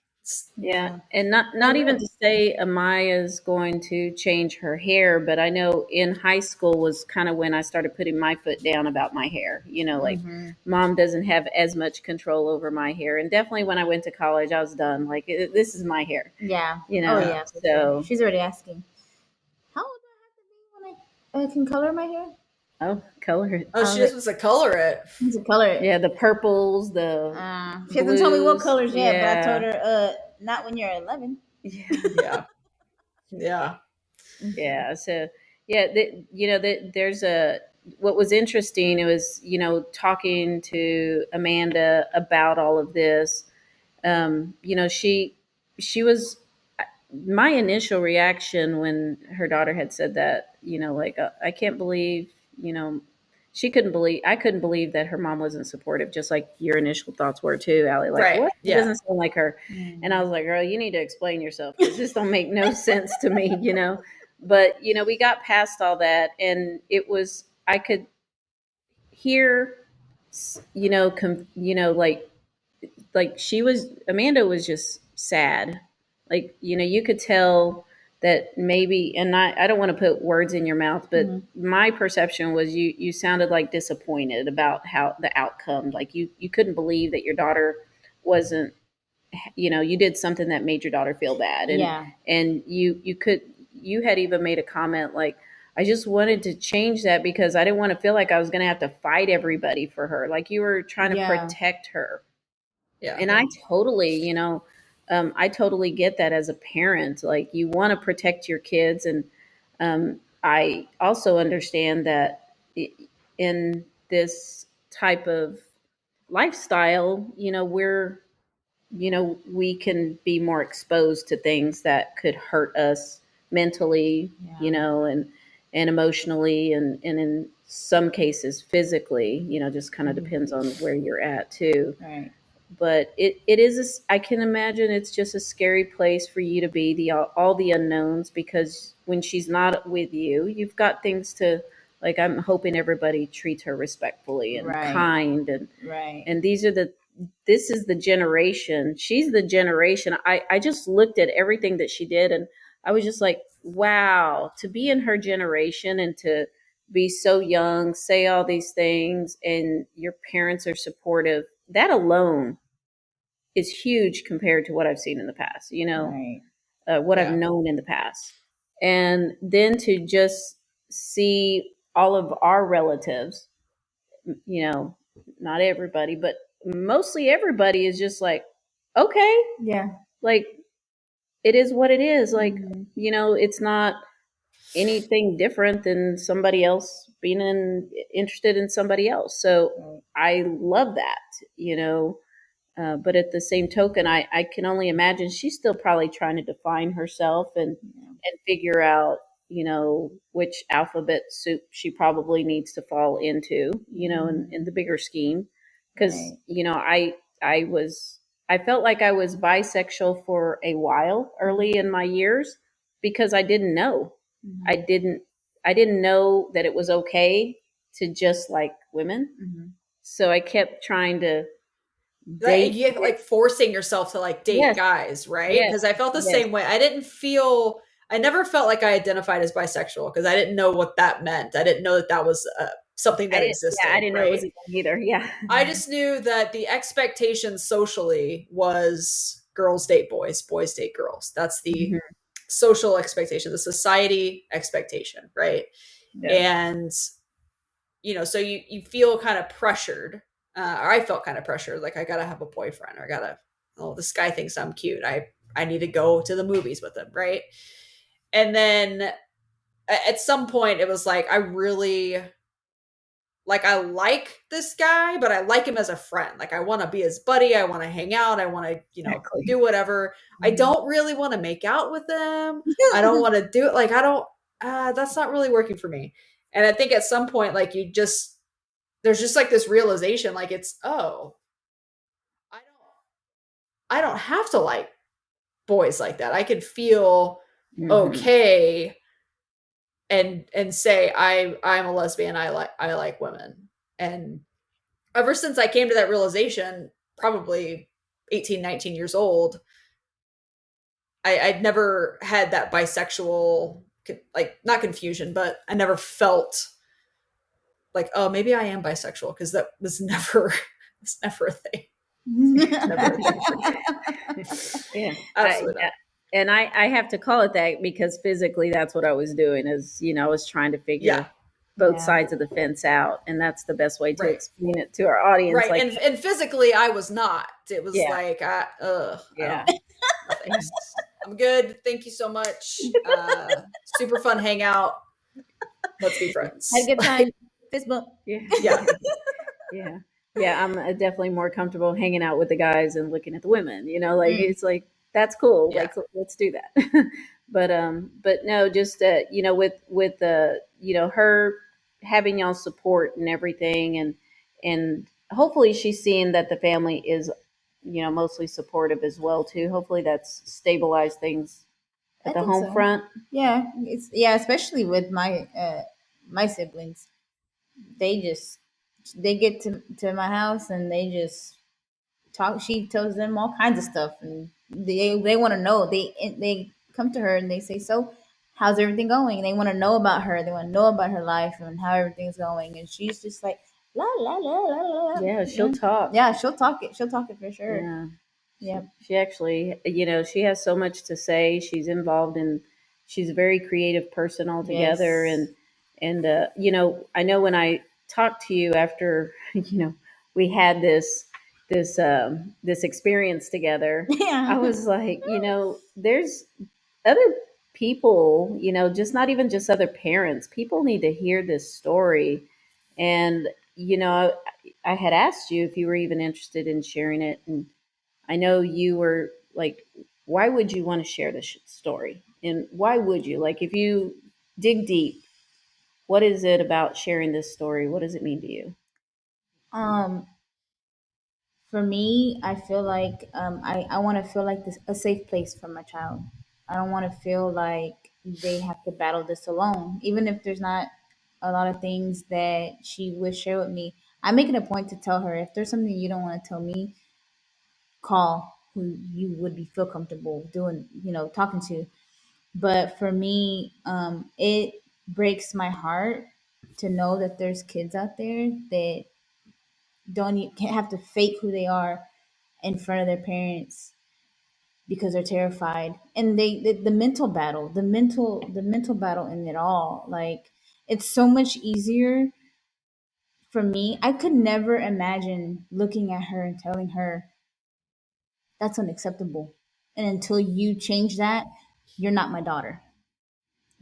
[SPEAKER 2] And not even to say Amaya's going to change her hair, but I know in high school was kind of when I started putting my foot down about my hair. Like mom doesn't have as much control over my hair, and definitely when I went to college, I was done. Like this is my hair.
[SPEAKER 3] Yeah.
[SPEAKER 2] Oh yeah. So
[SPEAKER 3] she's already asking, how old do I have to be when I can color my hair?
[SPEAKER 2] Oh, color it.
[SPEAKER 1] Oh, she just wants to color it.
[SPEAKER 3] To color it.
[SPEAKER 2] Yeah, the purples, the
[SPEAKER 3] she hasn't told me what colors yet,
[SPEAKER 2] yeah.
[SPEAKER 3] but I told her, not when you're 11.
[SPEAKER 1] Yeah.
[SPEAKER 2] Yeah. So there's what was interesting. It was talking to Amanda about all of this. She was my initial reaction when her daughter had said that. Like I can't believe I couldn't believe that her mom wasn't supportive, just like your initial thoughts were too, Allie. Like,
[SPEAKER 1] right.
[SPEAKER 2] What? It doesn't sound like her. And I was like, girl, you need to explain yourself, because this don't make no sense to me, But, we got past all that, and I could hear, like Amanda was just sad. Like, you could tell that maybe, and I don't want to put words in your mouth, but my perception was you sounded like disappointed about how the outcome, like you couldn't believe that your daughter wasn't, you did something that made your daughter feel bad. And you had even made a comment like, I just wanted to change that because I didn't want to feel like I was going to have to fight everybody for her. Like you were trying to protect her.
[SPEAKER 1] Yeah.
[SPEAKER 2] And I totally, I totally get that as a parent. Like you want to protect your kids. And I also understand that in this type of lifestyle, we can be more exposed to things that could hurt us mentally,
[SPEAKER 3] Yeah.
[SPEAKER 2] and emotionally, and in some cases physically. Just kind of
[SPEAKER 3] Mhm.
[SPEAKER 2] depends on where you're at too.
[SPEAKER 3] Right.
[SPEAKER 2] But it is I can imagine it's just a scary place for you to be, the all the unknowns, because when she's not with you, you've got things to, like, I'm hoping everybody treats her respectfully and
[SPEAKER 3] Right.
[SPEAKER 2] kind,
[SPEAKER 3] Right.
[SPEAKER 2] and this is the generation. She's the generation. I just looked at everything that she did, and I was just like, wow, to be in her generation and to be so young, say all these things, and your parents are supportive. That alone is huge compared to what I've seen in the past,
[SPEAKER 3] Right.
[SPEAKER 2] what I've
[SPEAKER 1] Yeah.
[SPEAKER 2] known in the past. And then to just see all of our relatives, you know, not everybody, but mostly everybody is just like, okay,
[SPEAKER 3] Yeah.
[SPEAKER 2] like, it is what it is. Like,
[SPEAKER 3] Mhm.
[SPEAKER 2] it's not anything different than somebody else being interested in somebody else. So
[SPEAKER 3] Right.
[SPEAKER 2] I love that. But at the same token, I can only imagine she's still probably trying to define herself
[SPEAKER 3] Yeah.
[SPEAKER 2] and figure out, which alphabet soup she probably needs to fall into, in the bigger scheme. Because,
[SPEAKER 3] Right.
[SPEAKER 2] I was, I felt like I was bisexual for a while early in my years because I didn't know. I
[SPEAKER 3] Mhm.
[SPEAKER 2] didn't, I didn't know that it was okay to just like women.
[SPEAKER 3] Mhm.
[SPEAKER 2] So I kept trying to
[SPEAKER 1] Like
[SPEAKER 2] date.
[SPEAKER 1] you like forcing yourself to like date
[SPEAKER 2] Yes,
[SPEAKER 1] guys, right?
[SPEAKER 2] yes,
[SPEAKER 1] Because I felt the
[SPEAKER 2] yes.
[SPEAKER 1] same way. I never felt like I identified as bisexual because I didn't know what that meant. I didn't know that that was something that
[SPEAKER 2] I
[SPEAKER 1] existed,
[SPEAKER 2] didn't know it was
[SPEAKER 1] right?
[SPEAKER 2] a thing either. Yeah.
[SPEAKER 1] I
[SPEAKER 3] Mhm.
[SPEAKER 1] just knew that the expectation socially was girls date boys, boys date girls. That's the
[SPEAKER 2] Hmm.
[SPEAKER 1] social expectation, the society expectation, right?
[SPEAKER 2] Yeah.
[SPEAKER 1] And so you feel kind of pressured, or I felt kind of pressured, like I gotta have a boyfriend, or I gotta, oh, this guy thinks I'm cute. I need to go to the movies with him, right? And then at some point, it was like I like this guy, but I like him as a friend. Like I want to be his buddy. I want to hang out. I want to,
[SPEAKER 2] Exactly.
[SPEAKER 1] do whatever. I
[SPEAKER 3] Mhm.
[SPEAKER 1] don't really want to make out with him. I don't want to do it. Like I don't. That's not really working for me. And I think at some point, like there's just like this realization, like I don't have to like boys like that. I can feel
[SPEAKER 2] Hmm.
[SPEAKER 1] okay and say I'm a lesbian. I like women. And ever since I came to that realization, probably 18, 19 years old, I'd never had that bisexual, like, not confusion, but I never felt like, oh, maybe I am bisexual, because that was never, it's never a thing. It's never a thing for me.
[SPEAKER 2] Yeah.
[SPEAKER 1] Absolutely not.
[SPEAKER 2] And I have to call it that because physically that's what I was doing, is, I was trying to
[SPEAKER 1] Yeah.
[SPEAKER 2] figure both
[SPEAKER 3] Yeah.
[SPEAKER 2] sides of the fence out. And that's the best way to
[SPEAKER 1] Right.
[SPEAKER 2] explain it to our audience.
[SPEAKER 1] Right.
[SPEAKER 2] Like,
[SPEAKER 1] And physically, I was not. It was
[SPEAKER 2] yeah,
[SPEAKER 1] like, I
[SPEAKER 2] yeah,
[SPEAKER 1] don't, no thanks. I'm good. Thank you so much. Super fun hangout. Let's be
[SPEAKER 3] Had a
[SPEAKER 1] friends.
[SPEAKER 3] good time. Fist bump.
[SPEAKER 2] yeah,
[SPEAKER 1] Yeah.
[SPEAKER 2] yeah. Yeah, I'm definitely more comfortable hanging out with the guys and looking at the women. Like,
[SPEAKER 3] Mm.
[SPEAKER 2] it's like, that's cool.
[SPEAKER 1] Yeah.
[SPEAKER 2] Like, let's do that. But no, just with her having y'all support and everything, and hopefully she's seeing that the family is, mostly supportive as well too. Hopefully that's stabilized things
[SPEAKER 3] I
[SPEAKER 2] at the
[SPEAKER 3] think
[SPEAKER 2] home
[SPEAKER 3] so.
[SPEAKER 2] front.
[SPEAKER 3] Yeah, especially with my siblings. They just they get to my house and they just talk. She tells them all kinds of stuff, and they want to know. They come to her and they say, "So, how's everything going?" They want to know about her. They want to know about her life and how everything's going. And she's just like, la la la la la.
[SPEAKER 2] Yeah, she'll
[SPEAKER 3] Yeah,
[SPEAKER 2] talk.
[SPEAKER 3] yeah, she'll talk it. She'll talk it for sure.
[SPEAKER 2] Yeah.
[SPEAKER 3] Yep.
[SPEAKER 2] She actually, she has so much to say. She's involved in, she's a very creative person altogether.
[SPEAKER 3] Yes.
[SPEAKER 2] And I know when I talked to you after, we had this experience together, I
[SPEAKER 3] Yeah.
[SPEAKER 2] was like, there's other people, just not even just other parents, people need to hear this story. And, I had asked you if you were even interested in sharing it. And I know you were like, why would you want to share this story? And why would you? Like, if you dig deep, what is it about sharing this story? What does it mean to you?
[SPEAKER 3] Um, for me, I feel like I want to feel like this a safe place for my child. I don't want to feel like they have to battle this alone, even if there's not a lot of things that she would share with me. I make it a point to tell her if there's something you don't want to tell me, call who you would be feel comfortable doing, talking to. But for me, it breaks my heart to know that there's kids out there that can't have to fake who they are in front of their parents because they're terrified, and the mental battle, the mental battle in it all, like, it's so much easier for me. I could never imagine looking at her and telling her that's unacceptable, and until you change that, you're not my daughter.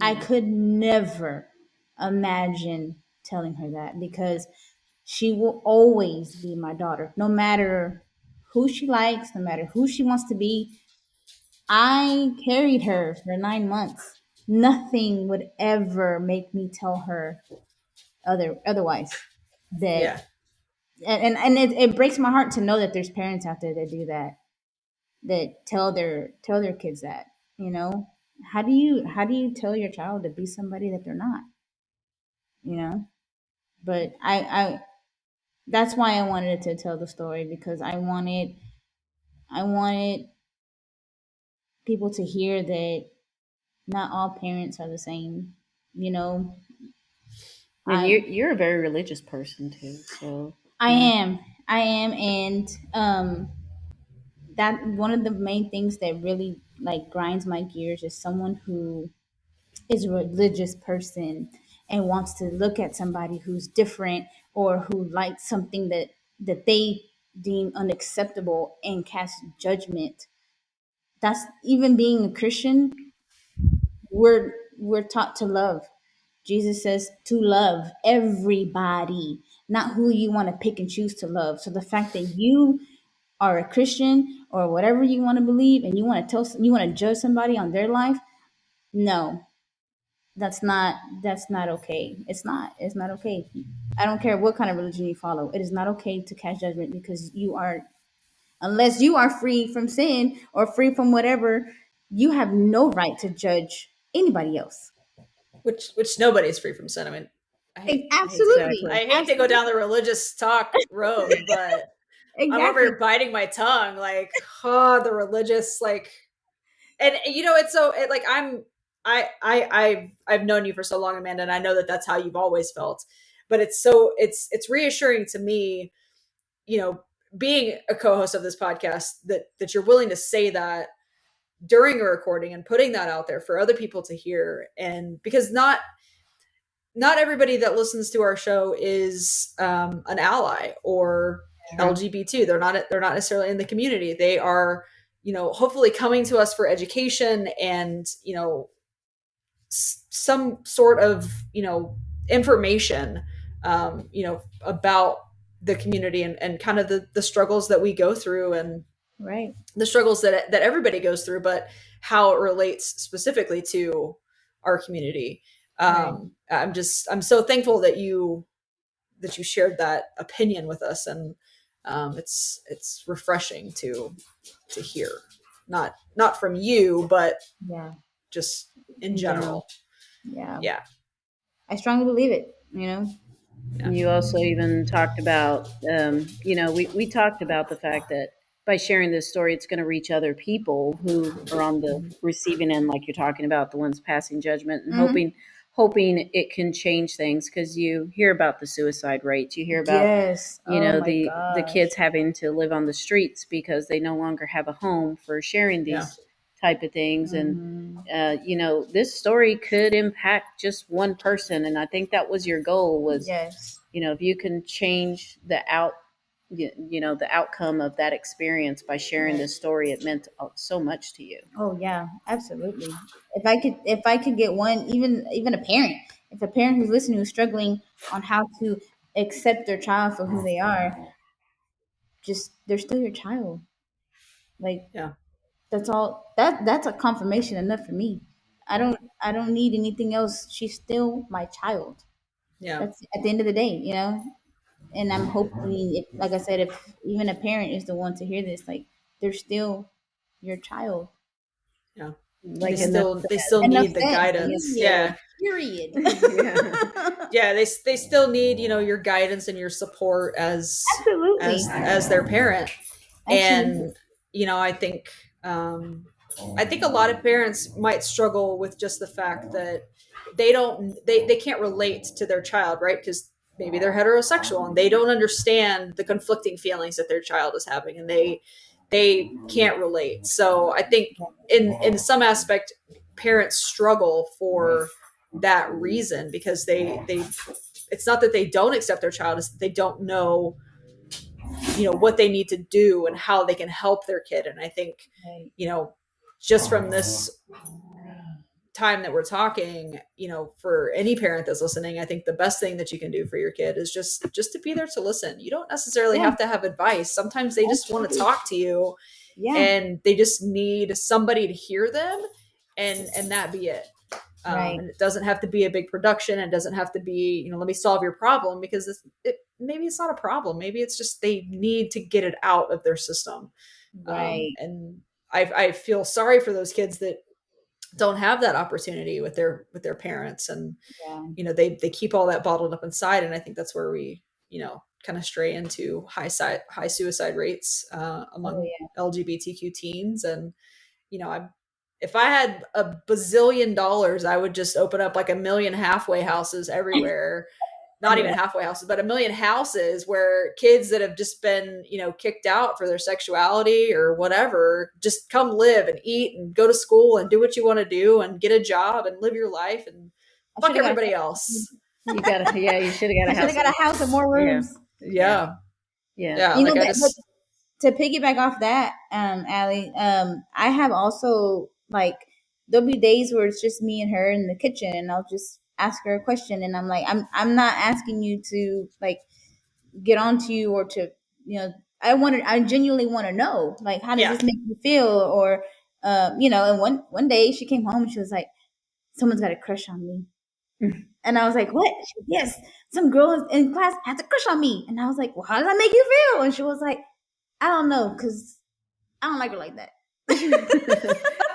[SPEAKER 3] I
[SPEAKER 1] Mm.
[SPEAKER 3] could never imagine telling her that, because she will always be my daughter, no matter who she likes, no matter who she wants to be. I carried her for 9 months. Nothing would ever make me tell her otherwise. That
[SPEAKER 1] Yeah.
[SPEAKER 3] and it breaks my heart to know that there's parents out there that do that, that tell their kids that. You know, how do you tell your child to be somebody that they're not? You know, but I that's why I wanted to tell the story, because I wanted people to hear that not all parents are the same. You know,
[SPEAKER 2] And
[SPEAKER 3] I
[SPEAKER 2] you're a very religious person too, so
[SPEAKER 3] I
[SPEAKER 2] yeah.
[SPEAKER 3] am. I am, and that one of the main things that really like grinds my gears is someone who is a religious person and wants to look at somebody who's different, or who likes something that they deem unacceptable, and cast judgment. That's, even being a Christian, we're taught to love. Jesus says to love everybody, not who you want to pick and choose to love. So the fact that you are a Christian or whatever you want to believe, and you want to judge somebody on their life, no, that's not okay. It's not okay. I don't care what kind of religion you follow. It is not okay to cast judgment, because you are, unless you are free from sin or free from whatever, you have no right to judge anybody else.
[SPEAKER 1] Which nobody's free from sin. I mean,
[SPEAKER 3] Absolutely,
[SPEAKER 1] I
[SPEAKER 2] Exactly.
[SPEAKER 1] hate to go
[SPEAKER 3] absolutely,
[SPEAKER 1] down the religious talk road, but I'm over
[SPEAKER 3] exactly.
[SPEAKER 1] here biting my tongue, like, oh, the religious, like, and it's so like I've known you for so long, Amanda, and I know that that's how you've always felt. But it's reassuring to me, you know, being a co-host of this podcast, that you're willing to say that during a recording and putting that out there for other people to hear. And because not everybody that listens to our show is an ally or
[SPEAKER 2] True.
[SPEAKER 1] LGBT. They're not necessarily in the community. They are, hopefully coming to us for education and some sort of information, about the community and kind of the struggles that we go through, and
[SPEAKER 3] Right,
[SPEAKER 1] the struggles that everybody goes through, but how it relates specifically to our community.
[SPEAKER 3] right.
[SPEAKER 1] I'm so thankful that you shared that opinion with us, and it's refreshing to hear, not from you, but
[SPEAKER 3] Yeah,
[SPEAKER 1] just in
[SPEAKER 3] in general.
[SPEAKER 1] general.
[SPEAKER 3] Yeah,
[SPEAKER 1] Yeah,
[SPEAKER 3] I strongly believe it.
[SPEAKER 1] yeah.
[SPEAKER 2] You also even talked about, we talked about the fact that by sharing this story, it's going to reach other people who are on the
[SPEAKER 1] Mhm.
[SPEAKER 2] receiving end, like you're talking about, the ones passing judgment, and
[SPEAKER 3] Hmm.
[SPEAKER 2] hoping it can change things, because you hear about the suicide rates, you hear about,
[SPEAKER 3] Yes. Oh my
[SPEAKER 2] the kids
[SPEAKER 3] gosh.
[SPEAKER 2] having to live on the streets because they no longer have a home for sharing
[SPEAKER 1] Yeah.
[SPEAKER 2] these type of things. And
[SPEAKER 3] Hmm.
[SPEAKER 2] this story could impact just one person, and I think that was your goal, was,
[SPEAKER 3] Yes.
[SPEAKER 2] if you can change the outcome of that experience by sharing
[SPEAKER 3] Right.
[SPEAKER 2] this story, it meant so much to you.
[SPEAKER 3] Oh yeah, absolutely. If I could get one, even a parent, if a parent who's listening, who's struggling on how to accept their child for who they are, just, they're still your child. Like,
[SPEAKER 1] Yeah.
[SPEAKER 3] that's all, that's a confirmation enough for me. I don't need anything else. She's still my child.
[SPEAKER 1] Yeah.
[SPEAKER 3] That's at the end of the day, you know. And I'm hoping, if, like I said, if even a parent is the one to hear this, like they're still your child.
[SPEAKER 1] Yeah. They
[SPEAKER 2] Like enough
[SPEAKER 1] still they
[SPEAKER 2] said.
[SPEAKER 1] still
[SPEAKER 3] Enough
[SPEAKER 1] need the
[SPEAKER 3] said.
[SPEAKER 1] guidance.
[SPEAKER 3] Period.
[SPEAKER 1] Yeah.
[SPEAKER 3] Period.
[SPEAKER 2] Yeah.
[SPEAKER 1] Yeah, they still need, your guidance and your support
[SPEAKER 3] Absolutely.
[SPEAKER 1] as their parent.
[SPEAKER 3] Absolutely.
[SPEAKER 1] And I think a lot of parents might struggle with just the fact that they can't relate to their child, right? Because maybe they're heterosexual and they don't understand the conflicting feelings that their child is having, and they can't relate. So I think in some aspect parents struggle for that reason, because they it's not that they don't accept their child, it's that they don't know what they need to do and how they can help their kid. And I think
[SPEAKER 3] Right.
[SPEAKER 1] just from this time that we're talking, for any parent that's listening, I think the best thing that you can do for your kid is just to be there to listen. You don't necessarily
[SPEAKER 3] Yeah.
[SPEAKER 1] have to have advice. Sometimes they just want to
[SPEAKER 3] Absolutely.
[SPEAKER 1] talk to you,
[SPEAKER 3] Yeah.
[SPEAKER 1] and they just need somebody to hear them, and that be it.
[SPEAKER 3] Right.
[SPEAKER 1] And it doesn't have to be a big production. It doesn't have to be, let me solve your problem, because maybe it's not a problem. Maybe it's just they need to get it out of their system.
[SPEAKER 3] Right.
[SPEAKER 1] And I feel sorry for those kids that don't have that opportunity with their parents, and
[SPEAKER 3] Yeah.
[SPEAKER 1] they keep all that bottled up inside. And I think that's where we kind of stray into high suicide rates
[SPEAKER 3] Oh
[SPEAKER 1] among
[SPEAKER 3] yeah.
[SPEAKER 1] LGBTQ teens. And I if I had a bazillion dollars, I would just open up like a million halfway houses everywhere. Not even
[SPEAKER 3] Yeah.
[SPEAKER 1] halfway houses, but a million houses where kids that have just been, kicked out for their sexuality or whatever, just come live and eat and go to school and do what you want to do and get a job and live your life and
[SPEAKER 3] I should
[SPEAKER 1] fuck
[SPEAKER 3] have got.
[SPEAKER 1] everybody else.
[SPEAKER 2] You gotta, yeah, you should have got
[SPEAKER 3] I
[SPEAKER 2] a
[SPEAKER 3] should have
[SPEAKER 2] house.
[SPEAKER 3] got a house with more
[SPEAKER 2] Yeah.
[SPEAKER 3] rooms.
[SPEAKER 2] Yeah.
[SPEAKER 1] Yeah.
[SPEAKER 2] Yeah.
[SPEAKER 1] Yeah.
[SPEAKER 3] You know
[SPEAKER 1] Like I
[SPEAKER 3] that, but
[SPEAKER 1] just,
[SPEAKER 3] to piggyback off that, Allie, I have also like there'll be days where it's just me and her in the kitchen, and I'll just ask her a question, and I'm like, I'm not asking you to like get onto you or to I genuinely want to know, like, how does
[SPEAKER 1] yeah.
[SPEAKER 3] this make you feel, or and one day she came home and she was like, someone's got a crush on me. And I was like, what? She, yes, some girl in class has a crush on me. And I was like, well, how does that make you feel? And she was like, I don't know, because I don't like her like that.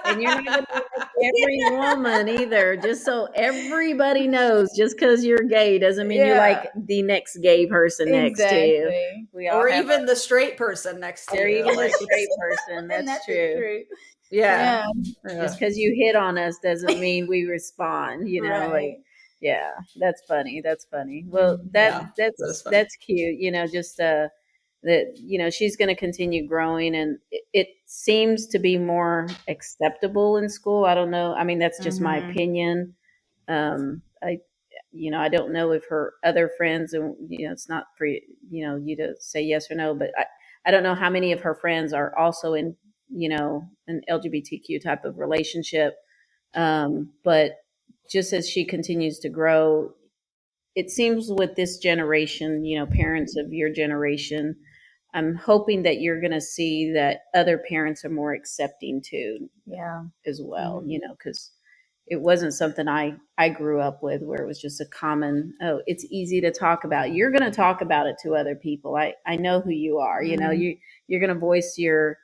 [SPEAKER 2] And you're not going to like every woman either, just so everybody knows. Just because you're gay doesn't mean you
[SPEAKER 3] Yeah,
[SPEAKER 2] like the next gay person next to you.
[SPEAKER 3] exactly.
[SPEAKER 2] We all
[SPEAKER 1] Or
[SPEAKER 2] have
[SPEAKER 1] even the straight person next to
[SPEAKER 2] or
[SPEAKER 1] you.
[SPEAKER 2] even the
[SPEAKER 1] Like,
[SPEAKER 2] straight person.
[SPEAKER 3] And
[SPEAKER 2] That's
[SPEAKER 3] that is
[SPEAKER 2] true.
[SPEAKER 3] true.
[SPEAKER 1] yeah.
[SPEAKER 3] Yeah,
[SPEAKER 2] Just
[SPEAKER 1] Yeah.
[SPEAKER 2] because you hit on us doesn't mean we respond. Like,
[SPEAKER 3] right.
[SPEAKER 2] yeah, that's funny. That's funny. Well, that
[SPEAKER 1] Yeah. That is
[SPEAKER 2] that's
[SPEAKER 1] funny.
[SPEAKER 2] that's cute. Just that she's going to continue growing, and it seems to be more acceptable in school. I don't know. I mean, that's just my
[SPEAKER 3] Mhm.
[SPEAKER 2] opinion. I I don't know if her other friends, and it's not for you to say yes or no, but I don't know how many of her friends are also in an LGBTQ type of relationship. But just as she continues to grow, it seems with this generation, parents of your generation, I'm hoping that you're going to see that other parents are more accepting too,
[SPEAKER 3] Yeah.
[SPEAKER 2] as well,
[SPEAKER 3] Mhm.
[SPEAKER 2] because it wasn't something I grew up with, where it was just a common, oh, it's easy to talk about. You're going to talk about it to other people. I know who you are.
[SPEAKER 3] Mhm.
[SPEAKER 2] You're going to voice your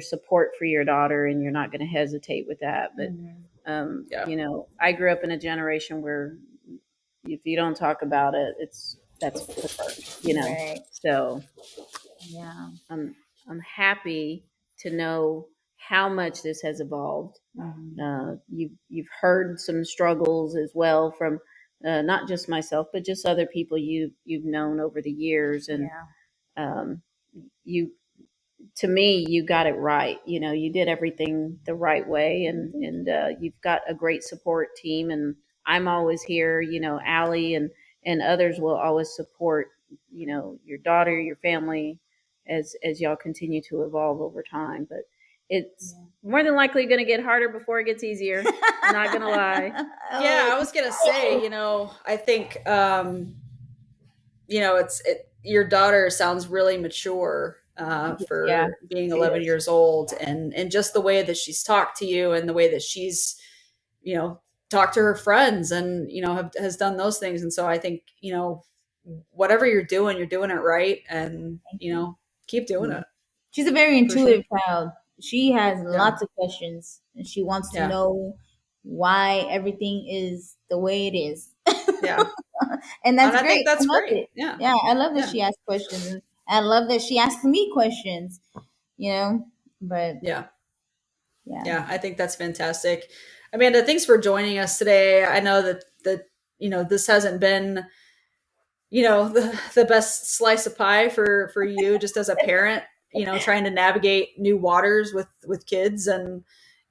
[SPEAKER 2] support for your daughter, and you're not going to hesitate with that. But
[SPEAKER 3] Mhm.
[SPEAKER 1] Yeah.
[SPEAKER 2] I grew up in a generation where if you don't talk about it, that's the first.
[SPEAKER 3] Right.
[SPEAKER 2] So
[SPEAKER 3] Yeah.
[SPEAKER 2] I'm I'm happy to know how much this has evolved.
[SPEAKER 3] Mhm.
[SPEAKER 2] You've heard some struggles as well from not just myself, but just other people you've known over the years, and
[SPEAKER 3] Yeah.
[SPEAKER 2] um, you to me, you got it right. You did everything the right way, and you've got a great support team. And I'm always here. Allie and others will always support. Your daughter, your family, as y'all continue to evolve over time. But it's
[SPEAKER 3] Yeah.
[SPEAKER 2] more than likely going to get harder before it gets easier. Not gonna lie.
[SPEAKER 1] Yeah,
[SPEAKER 3] Oh,
[SPEAKER 1] I was gonna say, I think your daughter sounds really mature
[SPEAKER 3] yeah,
[SPEAKER 1] for being
[SPEAKER 3] she
[SPEAKER 1] 11
[SPEAKER 3] is.
[SPEAKER 1] years old, and just the way that she's talked to you and the way that she's talked to her friends and, has done those things. And so I think, whatever you're doing it right. And, keep doing it
[SPEAKER 3] She's a very
[SPEAKER 1] for sure.
[SPEAKER 3] intuitive child. She has
[SPEAKER 1] Yeah.
[SPEAKER 3] lots of questions and she wants to
[SPEAKER 1] Yeah.
[SPEAKER 3] know why everything is the way it is.
[SPEAKER 1] Yeah.
[SPEAKER 3] And
[SPEAKER 1] And
[SPEAKER 3] that's
[SPEAKER 1] I think
[SPEAKER 3] great. I
[SPEAKER 1] that's
[SPEAKER 3] love
[SPEAKER 1] great.
[SPEAKER 3] it.
[SPEAKER 1] Yeah.
[SPEAKER 3] Yeah, I love that
[SPEAKER 1] Yeah.
[SPEAKER 3] she asks questions. And I love that she asks me questions, you know? But
[SPEAKER 1] Yeah.
[SPEAKER 3] yeah.
[SPEAKER 1] Yeah. I think that's fantastic. Amanda, thanks for joining us today. I know that, this hasn't been, the best slice of pie for you just as a parent, trying to navigate new waters with kids. And,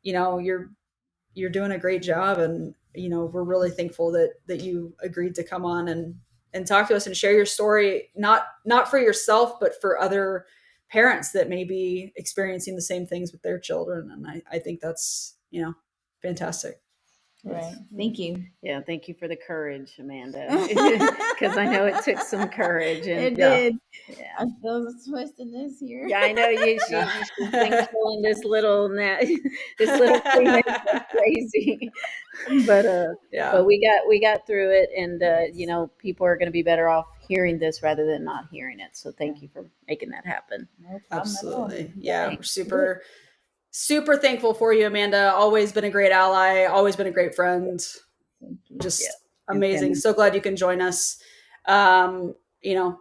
[SPEAKER 1] you're doing a great job. And, we're really thankful that you agreed to come on and talk to us and share your story, not for yourself, but for other parents that may be experiencing the same things with their children. And I think that's, fantastic.
[SPEAKER 3] Right. Thank you.
[SPEAKER 2] Yeah, thank you for the courage, Amanda, because I know it took some courage. And
[SPEAKER 3] It
[SPEAKER 1] Yeah.
[SPEAKER 3] did.
[SPEAKER 2] yeah,
[SPEAKER 3] I feel a twist in this here.
[SPEAKER 2] yeah, I know
[SPEAKER 1] Yeah.
[SPEAKER 2] she's been killing this little this little female like crazy, but
[SPEAKER 1] Yeah.
[SPEAKER 2] we got through it, and people are going to be better off hearing this rather than not hearing it. So thank you for making that happen.
[SPEAKER 3] No problem at all.
[SPEAKER 1] Absolutely.
[SPEAKER 3] You
[SPEAKER 1] Yeah.
[SPEAKER 3] guys
[SPEAKER 1] We're
[SPEAKER 3] do it.
[SPEAKER 1] super thankful for you, Amanda. Always been a great ally, always been a great friend.
[SPEAKER 3] Thank you.
[SPEAKER 2] Yeah,
[SPEAKER 1] Just
[SPEAKER 2] and
[SPEAKER 1] amazing.
[SPEAKER 2] family.
[SPEAKER 1] So glad you can join us. Um, you know,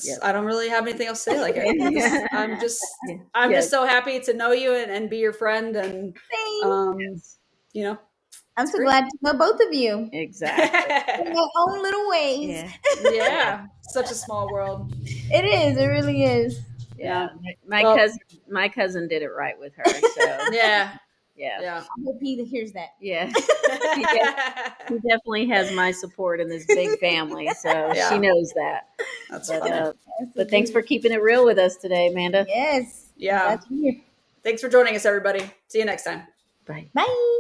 [SPEAKER 2] Yeah,
[SPEAKER 1] I don't really have anything else to say. Like I'm
[SPEAKER 2] yeah,
[SPEAKER 1] just so happy to know you and be your friend. And,
[SPEAKER 3] Same.
[SPEAKER 1] um,
[SPEAKER 2] yes,
[SPEAKER 1] you know,
[SPEAKER 3] I'm
[SPEAKER 1] it's
[SPEAKER 3] so
[SPEAKER 1] great.
[SPEAKER 3] glad to know both of you
[SPEAKER 2] exactly.
[SPEAKER 3] in their own little ways.
[SPEAKER 2] Yeah, yeah.
[SPEAKER 1] Yeah. Such a small world.
[SPEAKER 3] It is. It really is.
[SPEAKER 2] Yeah,
[SPEAKER 1] Yeah.
[SPEAKER 2] my
[SPEAKER 1] Well,
[SPEAKER 2] my cousin did it right with her. So
[SPEAKER 1] yeah.
[SPEAKER 2] yeah,
[SPEAKER 1] Yeah.
[SPEAKER 3] I hope he hears that.
[SPEAKER 2] yeah. He, he definitely has my support in this big family, so she
[SPEAKER 1] Yeah.
[SPEAKER 2] knows that.
[SPEAKER 1] That's
[SPEAKER 2] But
[SPEAKER 1] funny.
[SPEAKER 2] but thanks for keeping it real with us today, Amanda.
[SPEAKER 3] Yes. I'm
[SPEAKER 1] Yeah.
[SPEAKER 3] glad you're here.
[SPEAKER 1] Thanks for joining us, everybody. See you next time.
[SPEAKER 2] Bye.
[SPEAKER 3] Bye.